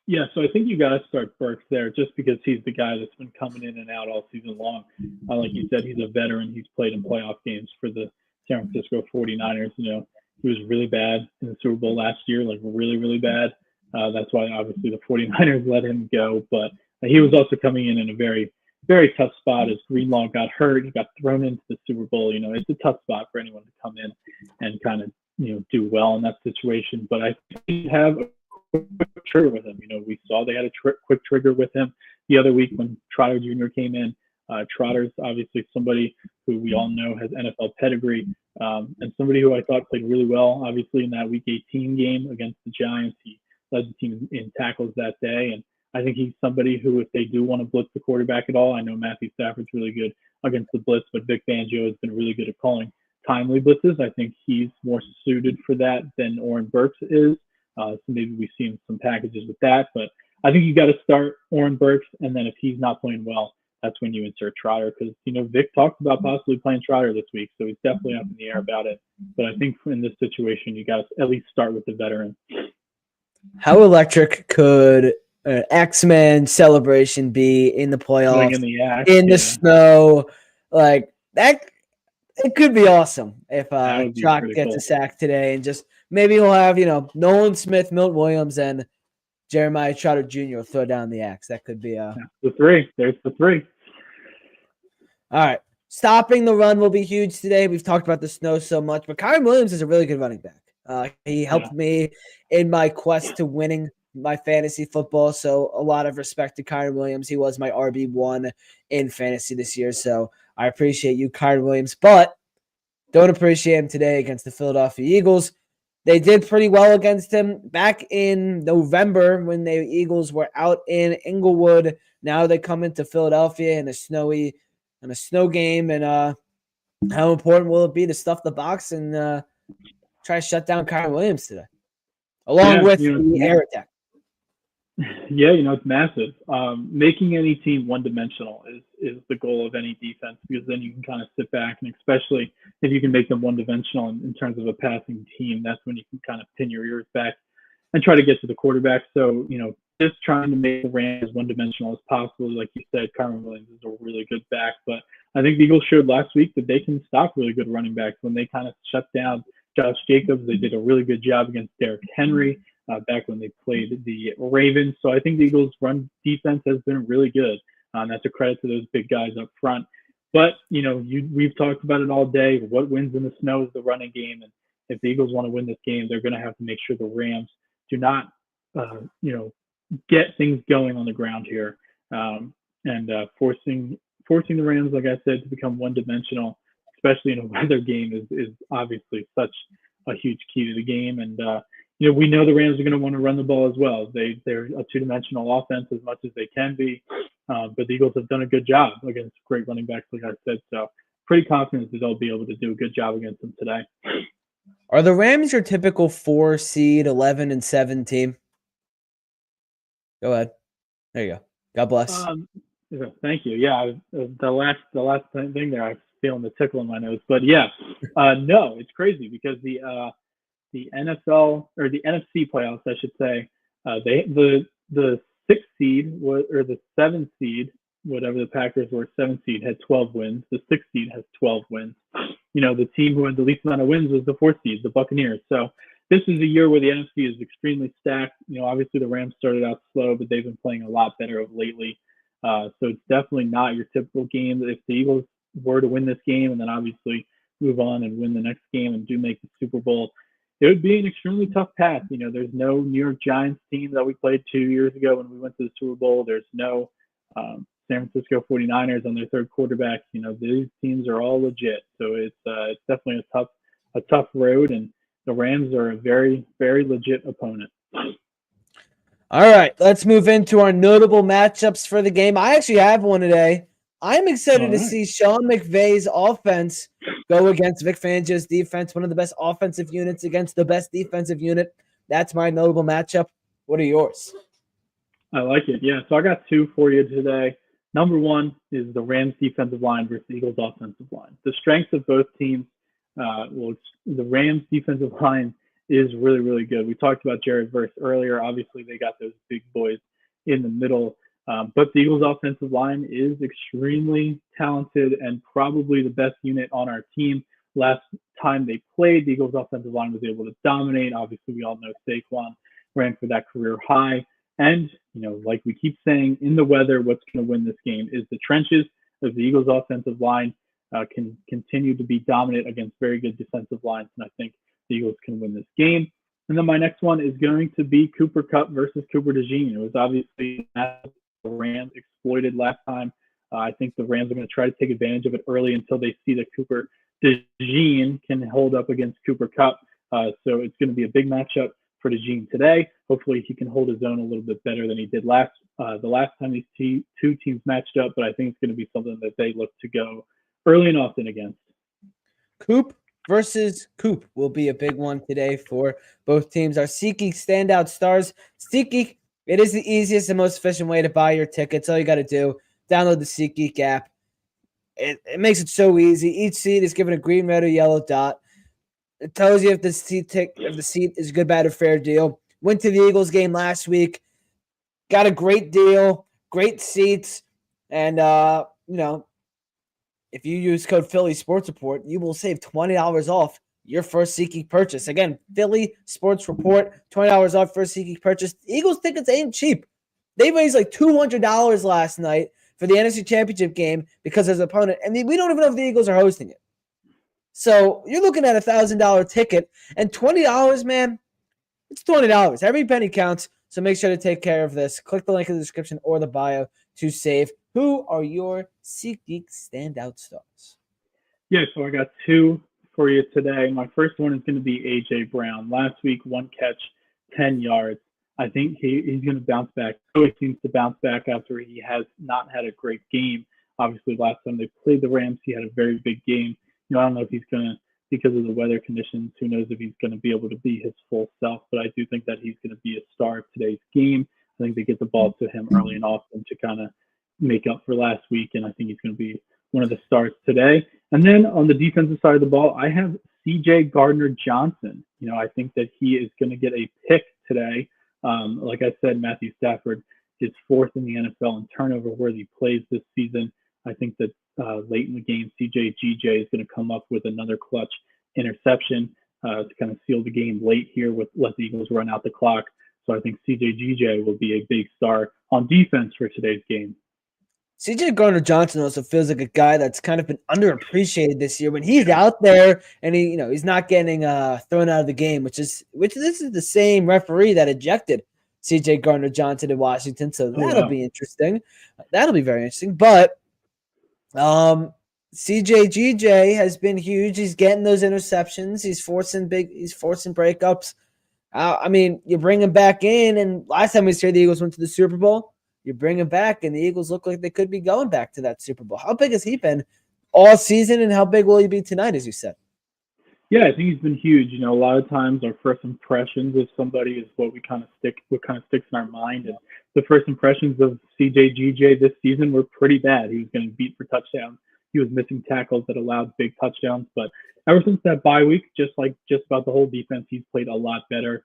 Yeah, so I think you got to start Burks there just because he's the guy that's been coming in and out all season long. Like you said, he's a veteran. He's played in playoff games for the San Francisco 49ers. He was really bad in the Super Bowl last year, like really, really bad. That's why obviously the 49ers let him go. But he was also coming in a very, very tough spot as Greenlaw got hurt. He got thrown into the Super Bowl. It's a tough spot for anyone to come in and kind of, do well in that situation. But I think you have a quick trigger with him. We saw they had a quick trigger with him the other week when Trotter Jr. came in. Trotter's obviously somebody who we all know has NFL pedigree, and somebody who I thought played really well, obviously, in that Week 18 game against the Giants. He led the team in tackles that day, and I think he's somebody who, if they do want to blitz the quarterback at all, I know Matthew Stafford's really good against the blitz, but Vic Fangio has been really good at calling timely blitzes. I think he's more suited for that than Oren Burks is. So maybe we see some packages with that, but I think you got to start Oren Burks, and then if he's not playing well, that's when you insert Trotter, because Vic talked about possibly playing Trotter this week, so he's definitely up in the air about it. But I think in this situation, you got to at least start with the veteran. How electric could an X-Men celebration be in the playoffs, in the snow, like that? It could be awesome if Chalk gets a sack today, and just maybe we'll have Nolan Smith, Milton Williams, and Jeremiah Trotter Jr. will throw down the axe. That could be the three. There's the three. All right, Stopping the run will be huge today. We've talked about the snow so much, but Kyren Williams is a really good running back. He helped me in my quest to winning my fantasy football, so a lot of respect to Kyren Williams. He was my RB1 in fantasy this year, so I appreciate you, Kyren Williams, but don't appreciate him today against the Philadelphia Eagles. They did pretty well against him back in November when the Eagles were out in Inglewood. Now they come into Philadelphia in a snow game, and how important will it be to stuff the box and try to shut down Kyren Williams today, along with the air attack? Yeah, it's massive. Making any team one-dimensional is the goal of any defense, because then you can kind of sit back, and especially if you can make them one-dimensional in terms of a passing team, that's when you can kind of pin your ears back and try to get to the quarterback. So, just trying to make the Rams as one-dimensional as possible. Like you said, Kyren Williams is a really good back, but I think the Eagles showed last week that they can stop really good running backs when they kind of shut down Josh Jacobs. They did a really good job against Derrick Henry back when they played the Ravens. So I think the Eagles' run defense has been really good. That's a credit to those big guys up front. But, we've talked about it all day. What wins in the snow is the running game. And if the Eagles want to win this game, they're going to have to make sure the Rams do not, get things going on the ground here. And forcing the Rams, like I said, to become one-dimensional, especially in a weather game, is obviously such a huge key to the game. And, we know the Rams are going to want to run the ball as well. They're a two-dimensional offense as much as they can be, but the Eagles have done a good job against great running backs, like I said. So pretty confident that they'll be able to do a good job against them today. Are the Rams your typical 4 seed, 11-7 team? Go ahead. There you go. God bless. Thank you. Yeah, the last thing there, I was feeling the tickle in my nose. But yeah, no, it's crazy because the NFL or the NFC playoffs, I should say, the 6th seed or the 7th seed, whatever the Packers were, 7th seed had 12 wins. The 6th seed has 12 wins. The team who had the least amount of wins was the 4th seed, the Buccaneers. So this is a year where the NFC is extremely stacked. Obviously the Rams started out slow, but they've been playing a lot better of lately. So it's definitely not your typical game. If the Eagles were to win this game and then obviously move on and win the next game and do make the Super Bowl, it would be an extremely tough path. There's no New York Giants team that we played 2 years ago when we went to the Super Bowl. There's no San Francisco 49ers on their third quarterback. These teams are all legit. So it's definitely a tough road, and the Rams are a very, very legit opponent. All right, let's move into our notable matchups for the game. I actually have one today. I'm excited to see Sean McVay's offense go against Vic Fangio's defense, one of the best offensive units against the best defensive unit. That's my notable matchup. What are yours? I like it. Yeah, so I got 2 for you today. Number 1 is the Rams defensive line versus the Eagles offensive line. The strengths of both teams, the Rams defensive line is really, really good. We talked about Jared Verse earlier. Obviously, they got those big boys in the middle. But the Eagles offensive line is extremely talented and probably the best unit on our team. Last time they played, the Eagles offensive line was able to dominate. Obviously, we all know Saquon ran for that career high. And, like we keep saying, in the weather, what's going to win this game is the trenches. If the Eagles offensive line can continue to be dominant against very good defensive lines, and I think the Eagles can win this game. And then my next one is going to be Cooper Kupp versus Cooper DeJean. It was obviously the Rams exploited last time. I think the Rams are going to try to take advantage of it early until they see that Cooper DeJean can hold up against Cooper Kupp. So it's going to be a big matchup for DeJean today. Hopefully he can hold his own a little bit better than he did the last time these two teams matched up, but I think it's going to be something that they look to go early and often against. Coop versus Coop will be a big one today for both teams. Our SeatGeek standout stars. SeatGeek, it is the easiest and most efficient way to buy your tickets. All you got to do, download the SeatGeek app. It makes it so easy. Each seat is given a green, red, or yellow dot. It tells you if the seat is good, bad, or fair deal. Went to the Eagles game last week. Got a great deal, great seats, and if you use code Philly Sports Report, you will save $20 off your first SeatGeek purchase. Again, Philly Sports Report, $20 off first SeatGeek purchase. Eagles tickets ain't cheap. They raised like $200 last night for the NFC Championship game because his opponent, and we don't even know if the Eagles are hosting it. So you're looking at $1,000 ticket, and $20, man, it's $20. Every penny counts, so make sure to take care of this. Click the link in the description or the bio to save. Who are your SeatGeek standout stars? Yeah, so I got two for you today. My first one is going to be A.J. Brown. Last week, 1 catch, 10 yards. I think he's going to bounce back. He always seems to bounce back after he has not had a great game. Obviously, last time they played the Rams, he had a very big game. I don't know if he's going to, because of the weather conditions, who knows if he's going to be able to be his full self, but I do think that he's going to be a star of today's game. I think they get the ball to him early and often to kind of make up for last week, and I think he's going to be one of the stars today. And then on the defensive side of the ball, I have C.J. Gardner-Johnson. I think that he is going to get a pick today. Like I said, Matthew Stafford is 4th in the NFL in turnover-worthy plays this season. I think that late in the game, CJ is going to come up with another clutch interception to kind of seal the game late here with let the Eagles run out the clock. So I think CJ will be a big star on defense for today's game. C.J. Gardner-Johnson also feels like a guy that's kind of been underappreciated this year when he's out there and he's not getting thrown out of the game, which this is the same referee that ejected C.J. Gardner-Johnson in Washington. So that'll be interesting. That'll be very interesting. But CJ has been huge. He's getting those interceptions. He's forcing breakups. I mean, you bring him back in, and last time we said the Eagles went to the Super Bowl, you bring him back, and the Eagles look like they could be going back to that Super Bowl. How big has he been all season, and how big will he be tonight, as you said? Yeah, I think he's been huge. A lot of times our first impressions of somebody is what sticks in our mind. And the first impressions of CJ this season were pretty bad. He was getting beat for touchdowns. He was missing tackles that allowed big touchdowns. But ever since that bye week, just about the whole defense, he's played a lot better.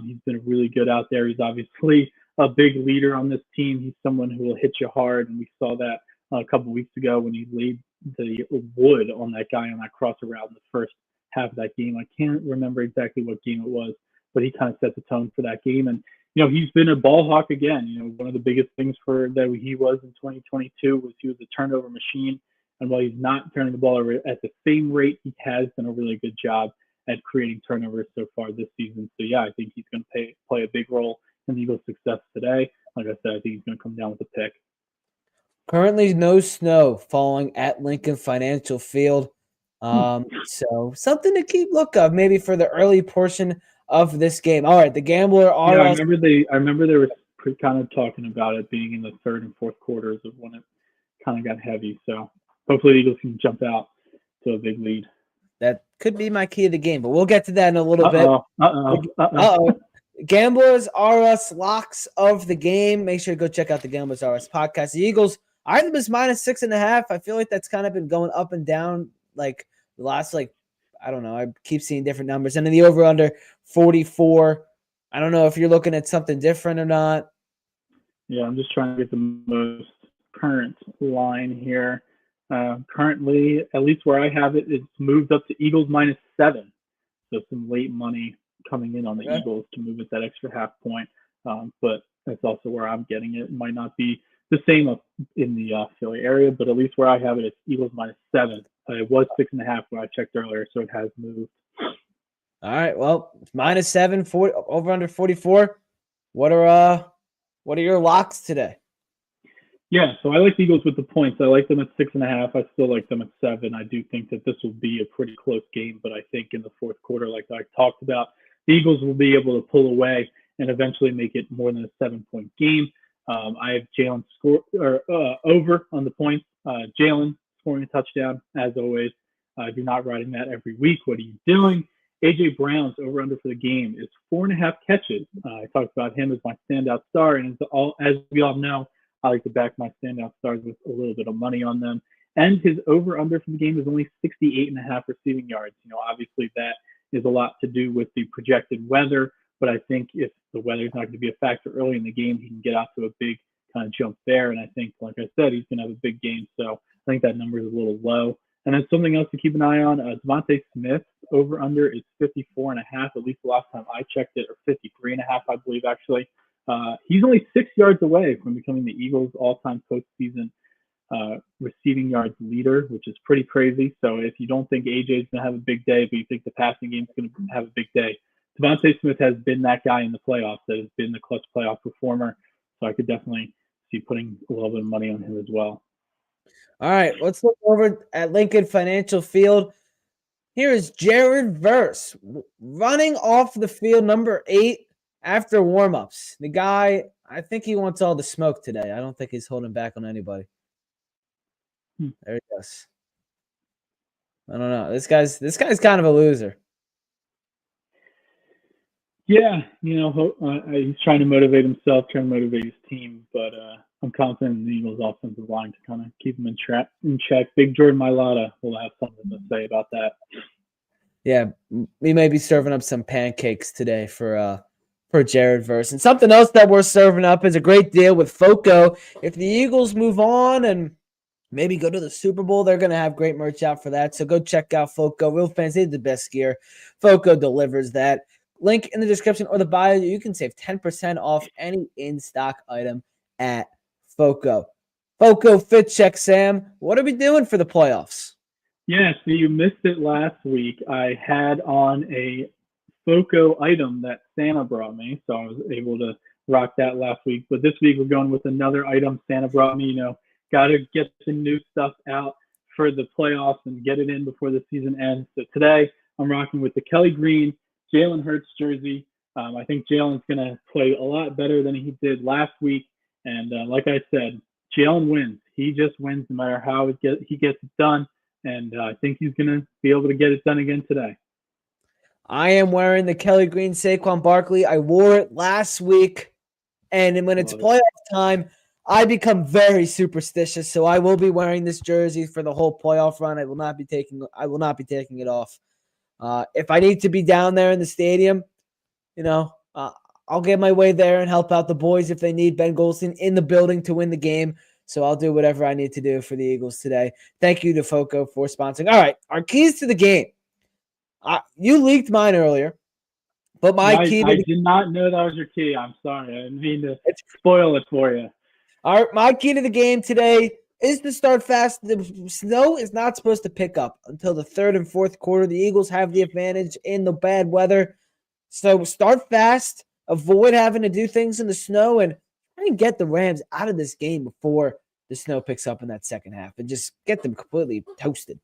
He's been really good out there. He's obviously a big leader on this team. He's someone who will hit you hard, and we saw that a couple weeks ago when he laid the wood on that guy on that crosser route in the first half of that game. I can't remember exactly what game it was, but he kind of set the tone for that game. And he's been a ball hawk again. One of the biggest things that he was in 2022 was he was a turnover machine. And while he's not turning the ball over at the same rate, he has done a really good job at creating turnovers so far this season. So yeah, I think he's going to play a big role in the Eagles' success today. Like I said, I think he's going to come down with a pick. Currently, no snow falling at Lincoln Financial Field. So something to keep look of maybe for the early portion of this game. All right, the Gambler RS. Yeah, I remember they were kind of talking about it being in the third and fourth quarters of when it kind of got heavy. So hopefully the Eagles can jump out to a big lead. That could be my key of the game, but we'll get to that in a little bit. Gamblers RS locks of the game. Make sure to go check out the Gamblers RS podcast. The Eagles, I have them as -6.5. I feel like that's kind of been going up and down like the last, I don't know. I keep seeing different numbers. And then the over-under 44. I don't know if you're looking at something different or not. Yeah, I'm just trying to get the most current line here. Currently, at least where I have it, it's moved up to Eagles -7. So some late money coming in on the Eagles to move it that extra half point. But that's also where I'm getting it. It might not be the same up in the Philly area, but at least where I have it, it's Eagles -7. It was 6.5 when I checked earlier, so it has moved. All right, well, it's -7, over under 44. What are your locks today? Yeah, so I like the Eagles with the points. I like them at 6.5. I still like them at 7. I do think that this will be a pretty close game, but I think in the fourth quarter, like I talked about, the Eagles will be able to pull away and eventually make it more than a 7-point game. I have Jalen over on the points. Jalen scoring a touchdown, as always. You're not riding that every week. What are you doing? A.J. Brown's over-under for the game is 4.5 catches. I talked about him as my standout star, and as we all know, I like to back my standout stars with a little bit of money on them. And his over-under for the game is only 68.5 receiving yards. Obviously that is a lot to do with the projected weather, but I think if the weather is not going to be a factor early in the game, he can get out to a big kind of jump there. And I think, like I said, he's going to have a big game. So I think that number is a little low. And then something else to keep an eye on, Devontae Smith over-under is 54.5, at least the last time I checked it, or 53.5, I believe, actually. He's only 6 yards away from becoming the Eagles' all-time postseason receiving yards leader, which is pretty crazy. So if you don't think AJ's going to have a big day, but you think the passing game's going to have a big day, Devontae Smith has been that guy in the playoffs that has been the clutch playoff performer. So I could definitely see putting a little bit of money on him as well. All right, let's look over at Lincoln Financial Field. Here is Jared Verse running off the field, number 8, after warmups. The guy, I think he wants all the smoke today. I don't think he's holding back on anybody. There he goes. I don't know. This guy's kind of a loser. Yeah, he's trying to motivate himself, trying to motivate his team, but I'm confident in the Eagles' offensive line to kind of keep him in check. Big Jordan Mailata will have something to say about that. Yeah, we may be serving up some pancakes today for Jared Verse. And something else that we're serving up is a great deal with FOCO. If the Eagles move on and maybe go to the Super Bowl, they're going to have great merch out for that. So go check out FOCO. Real fans, they have the best gear. FOCO delivers that. Link in the description or the bio. You can save 10% off any in-stock item at FOCO. FOCO Fit Check, Sam. What are we doing for the playoffs? Yeah, so you missed it last week. I had on a FOCO item that Santa brought me, so I was able to rock that last week. But this week we're going with another item Santa brought me. Got to get the new stuff out for the playoffs and get it in before the season ends. So today I'm rocking with the Kelly Green Jalen Hurts jersey. I think Jalen's going to play a lot better than he did last week. And like I said, Jalen wins. He just wins no matter how he gets it done. And I think he's going to be able to get it done again today. I am wearing the Kelly Green Saquon Barkley. I wore it last week. And when it's playoff time, I become very superstitious. So I will be wearing this jersey for the whole playoff run. I will not be taking it off. If I need to be down there in the stadium, I'll get my way there and help out the boys if they need Ben Goldstein in the building to win the game. So I'll do whatever I need to do for the Eagles today. Thank you to FOCO for sponsoring. All right, our keys to the game. You leaked mine earlier, but I did not know that was your key. I'm sorry. I didn't mean to spoil it for you. All right, my key to the game today is to start fast. The snow is not supposed to pick up until the third and fourth quarter. The Eagles have the advantage in the bad weather. So start fast, avoid having to do things in the snow, and try and get the Rams out of this game before the snow picks up in that second half and just get them completely toasted.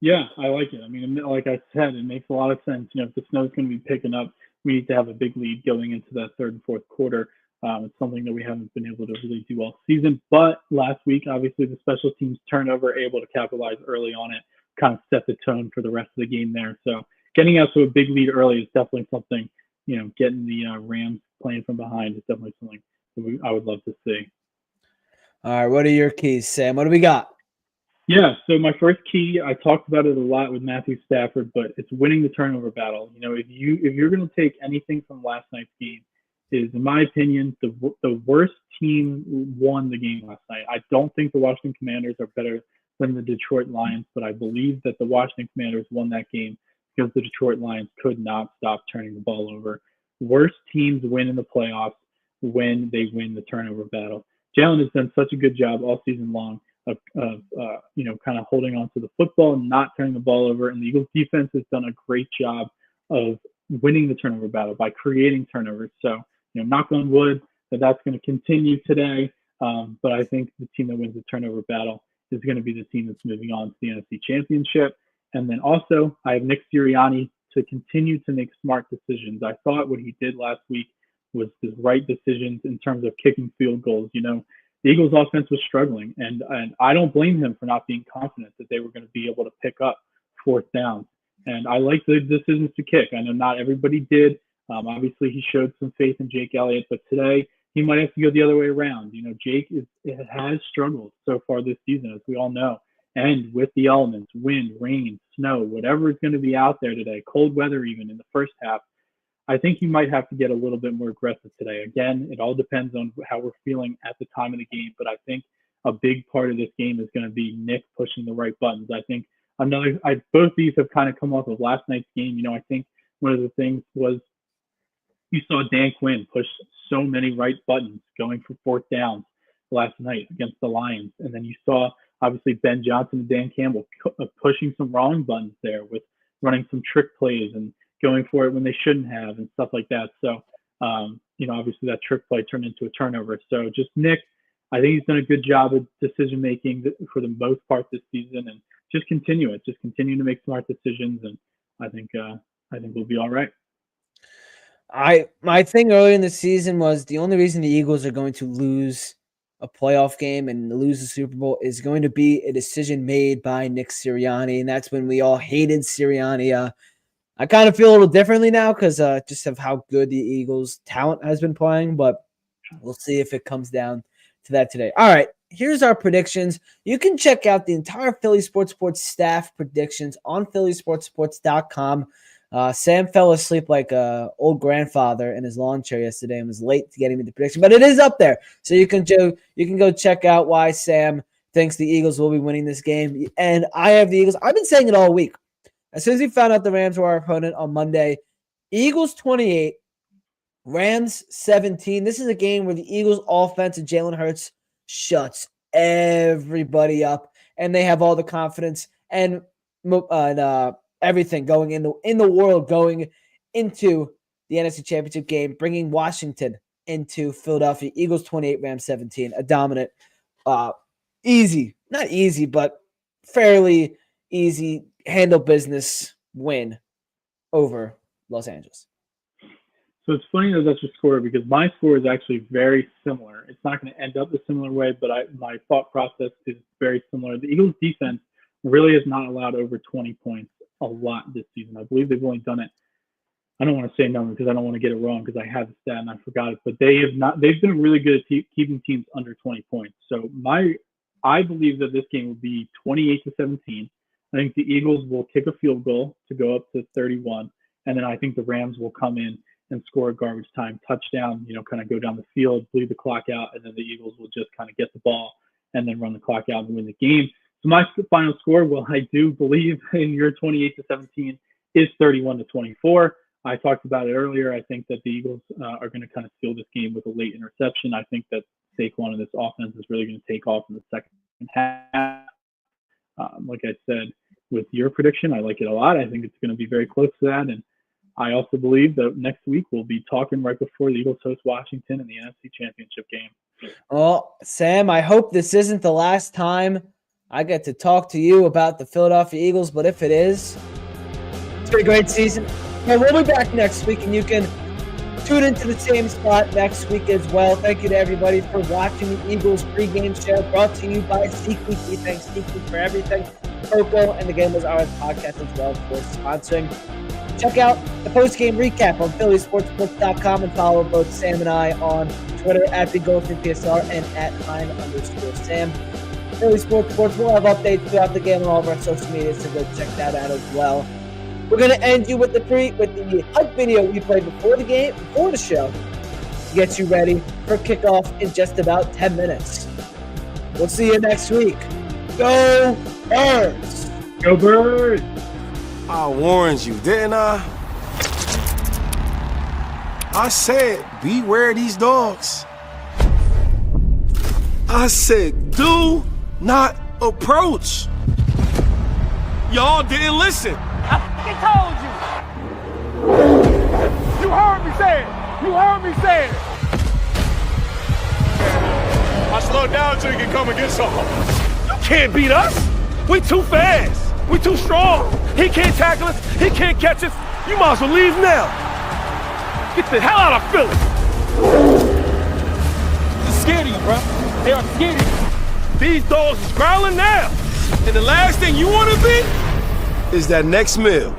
Yeah, I like it. I mean, like I said, it makes a lot of sense. If the snow's going to be picking up, we need to have a big lead going into that third and fourth quarter. It's something that we haven't been able to really do all season. But last week, obviously, the special teams turnover, able to capitalize early on it, kind of set the tone for the rest of the game there. So getting out to a big lead early is definitely something, getting the Rams playing from behind is definitely something that I would love to see. All right, what are your keys, Sam? What do we got? Yeah, so my first key, I talked about it a lot with Matthew Stafford, but it's winning the turnover battle. If you're going to take anything from last night's game, is, in my opinion, the worst team won the game last night. I don't think the Washington Commanders are better than the Detroit Lions, but I believe that the Washington Commanders won that game because the Detroit Lions could not stop turning the ball over. Worst teams win in the playoffs when they win the turnover battle. Jalen has done such a good job all season long of kind of holding on to the football and not turning the ball over. And the Eagles defense has done a great job of winning the turnover battle by creating turnovers. So, knock on wood that's going to continue today. But I think the team that wins the turnover battle is going to be the team that's moving on to the NFC Championship. And then also, I have Nick Sirianni to continue to make smart decisions. I thought what he did last week was the right decisions in terms of kicking field goals. The Eagles offense was struggling, and I don't blame him for not being confident that they were going to be able to pick up fourth downs. And I like the decisions to kick. I know not everybody did. Obviously, he showed some faith in Jake Elliott, but today he might have to go the other way around. Jake has struggled so far this season, as we all know. And with the elements, wind, rain, snow, whatever is going to be out there today, cold weather even in the first half, I think you might have to get a little bit more aggressive today. Again, it all depends on how we're feeling at the time of the game, but I think a big part of this game is going to be Nick pushing the right buttons. I think both these have kind of come off of last night's game. I think one of the things was you saw Dan Quinn push so many right buttons going for fourth downs. last night against the Lions. And then you saw, obviously, Ben Johnson and Dan Campbell pushing some wrong buttons there with running some trick plays and going for it when they shouldn't have and stuff like that. So, obviously that trick play turned into a turnover. So just Nick, I think he's done a good job of decision-making for the most part this season, and just continue it. Just continue to make smart decisions, and I think we'll be all right. My thing earlier in the season was the only reason the Eagles are going to lose a playoff game and lose the Super Bowl is going to be a decision made by Nick Sirianni, and that's when we all hated Sirianni. I kind of feel a little differently now because just of how good the Eagles' talent has been playing, but we'll see if it comes down to that today. All right, here's our predictions. You can check out the entire Philly Sports staff predictions on phillysportsports.com. Sam fell asleep like a old grandfather in his lawn chair yesterday and was late to getting me the prediction, but it is up there. So you can go check out why Sam thinks the Eagles will be winning this game. And I have the Eagles. I've been saying it all week. As soon as we found out the Rams were our opponent on Monday, Eagles 28, Rams 17. This is a game where the Eagles offense and Jalen Hurts shuts everybody up, and they have all the confidence and everything going in the world going into the NFC Championship game, bringing Washington into Philadelphia. Eagles 28, Rams 17. A dominant, easy, not easy, but fairly easy handle business win over Los Angeles. So it's funny that that's your score because my score is actually very similar. It's not going to end up a similar way, but my thought process is very similar. The Eagles defense really has not allowed over 20 points a lot this season. I believe they've only done it. I don't want to say number because I don't want to get it wrong because I have the stat and I forgot it, but they've been really good at keeping teams under 20 points. So I believe that this game will be 28-17. I think the Eagles will kick a field goal to go up to 31, and then I think the Rams will come in and score a garbage time touchdown, kind of go down the field, bleed the clock out, and then the Eagles will just kind of get the ball and then run the clock out and win the game. So my final score, well, I do believe in your 28-17 is 31-24. I talked about it earlier. I think that the Eagles are going to kind of steal this game with a late interception. I think that Saquon and this offense is really going to take off in the second half. Like I said, with your prediction, I like it a lot. I think it's going to be very close to that. And I also believe that next week we'll be talking right before the Eagles host Washington in the NFC Championship game. Well, Sam, I hope this isn't the last time I get to talk to you about the Philadelphia Eagles, but if it is, it's been a great season. Well, we'll be back next week, and you can tune into the same spot next week as well. Thank you to everybody for watching the Eagles pregame show brought to you by SeatGeek. We thank SeatGeek for everything. Coco and the Game Was Ours podcast as well for sponsoring. Check out the post-game recap on phillysportsports.com and follow both Sam and I on Twitter at @BigGoldsteinPSR and @Heine_Sam. Philly Sports will have updates throughout the game on all of our social media, so go check that out as well. We're going to end you with the hype video we played before the show, to get you ready for kickoff in just about 10 minutes. We'll see you next week. Go Birds! Go Birds! I warned you, didn't I? I said, beware these dogs. I said, do not approach. Y'all didn't listen. I told you. You heard me say it. You heard me say it. I slowed down so you can come and get some. You can't beat us. We too fast. We too strong. He can't tackle us. He can't catch us. You might as well leave now. Get the hell out of Philly. They're scared of you, bro. They are scared of you. These dogs is growling now. And the last thing you want to be is that next meal.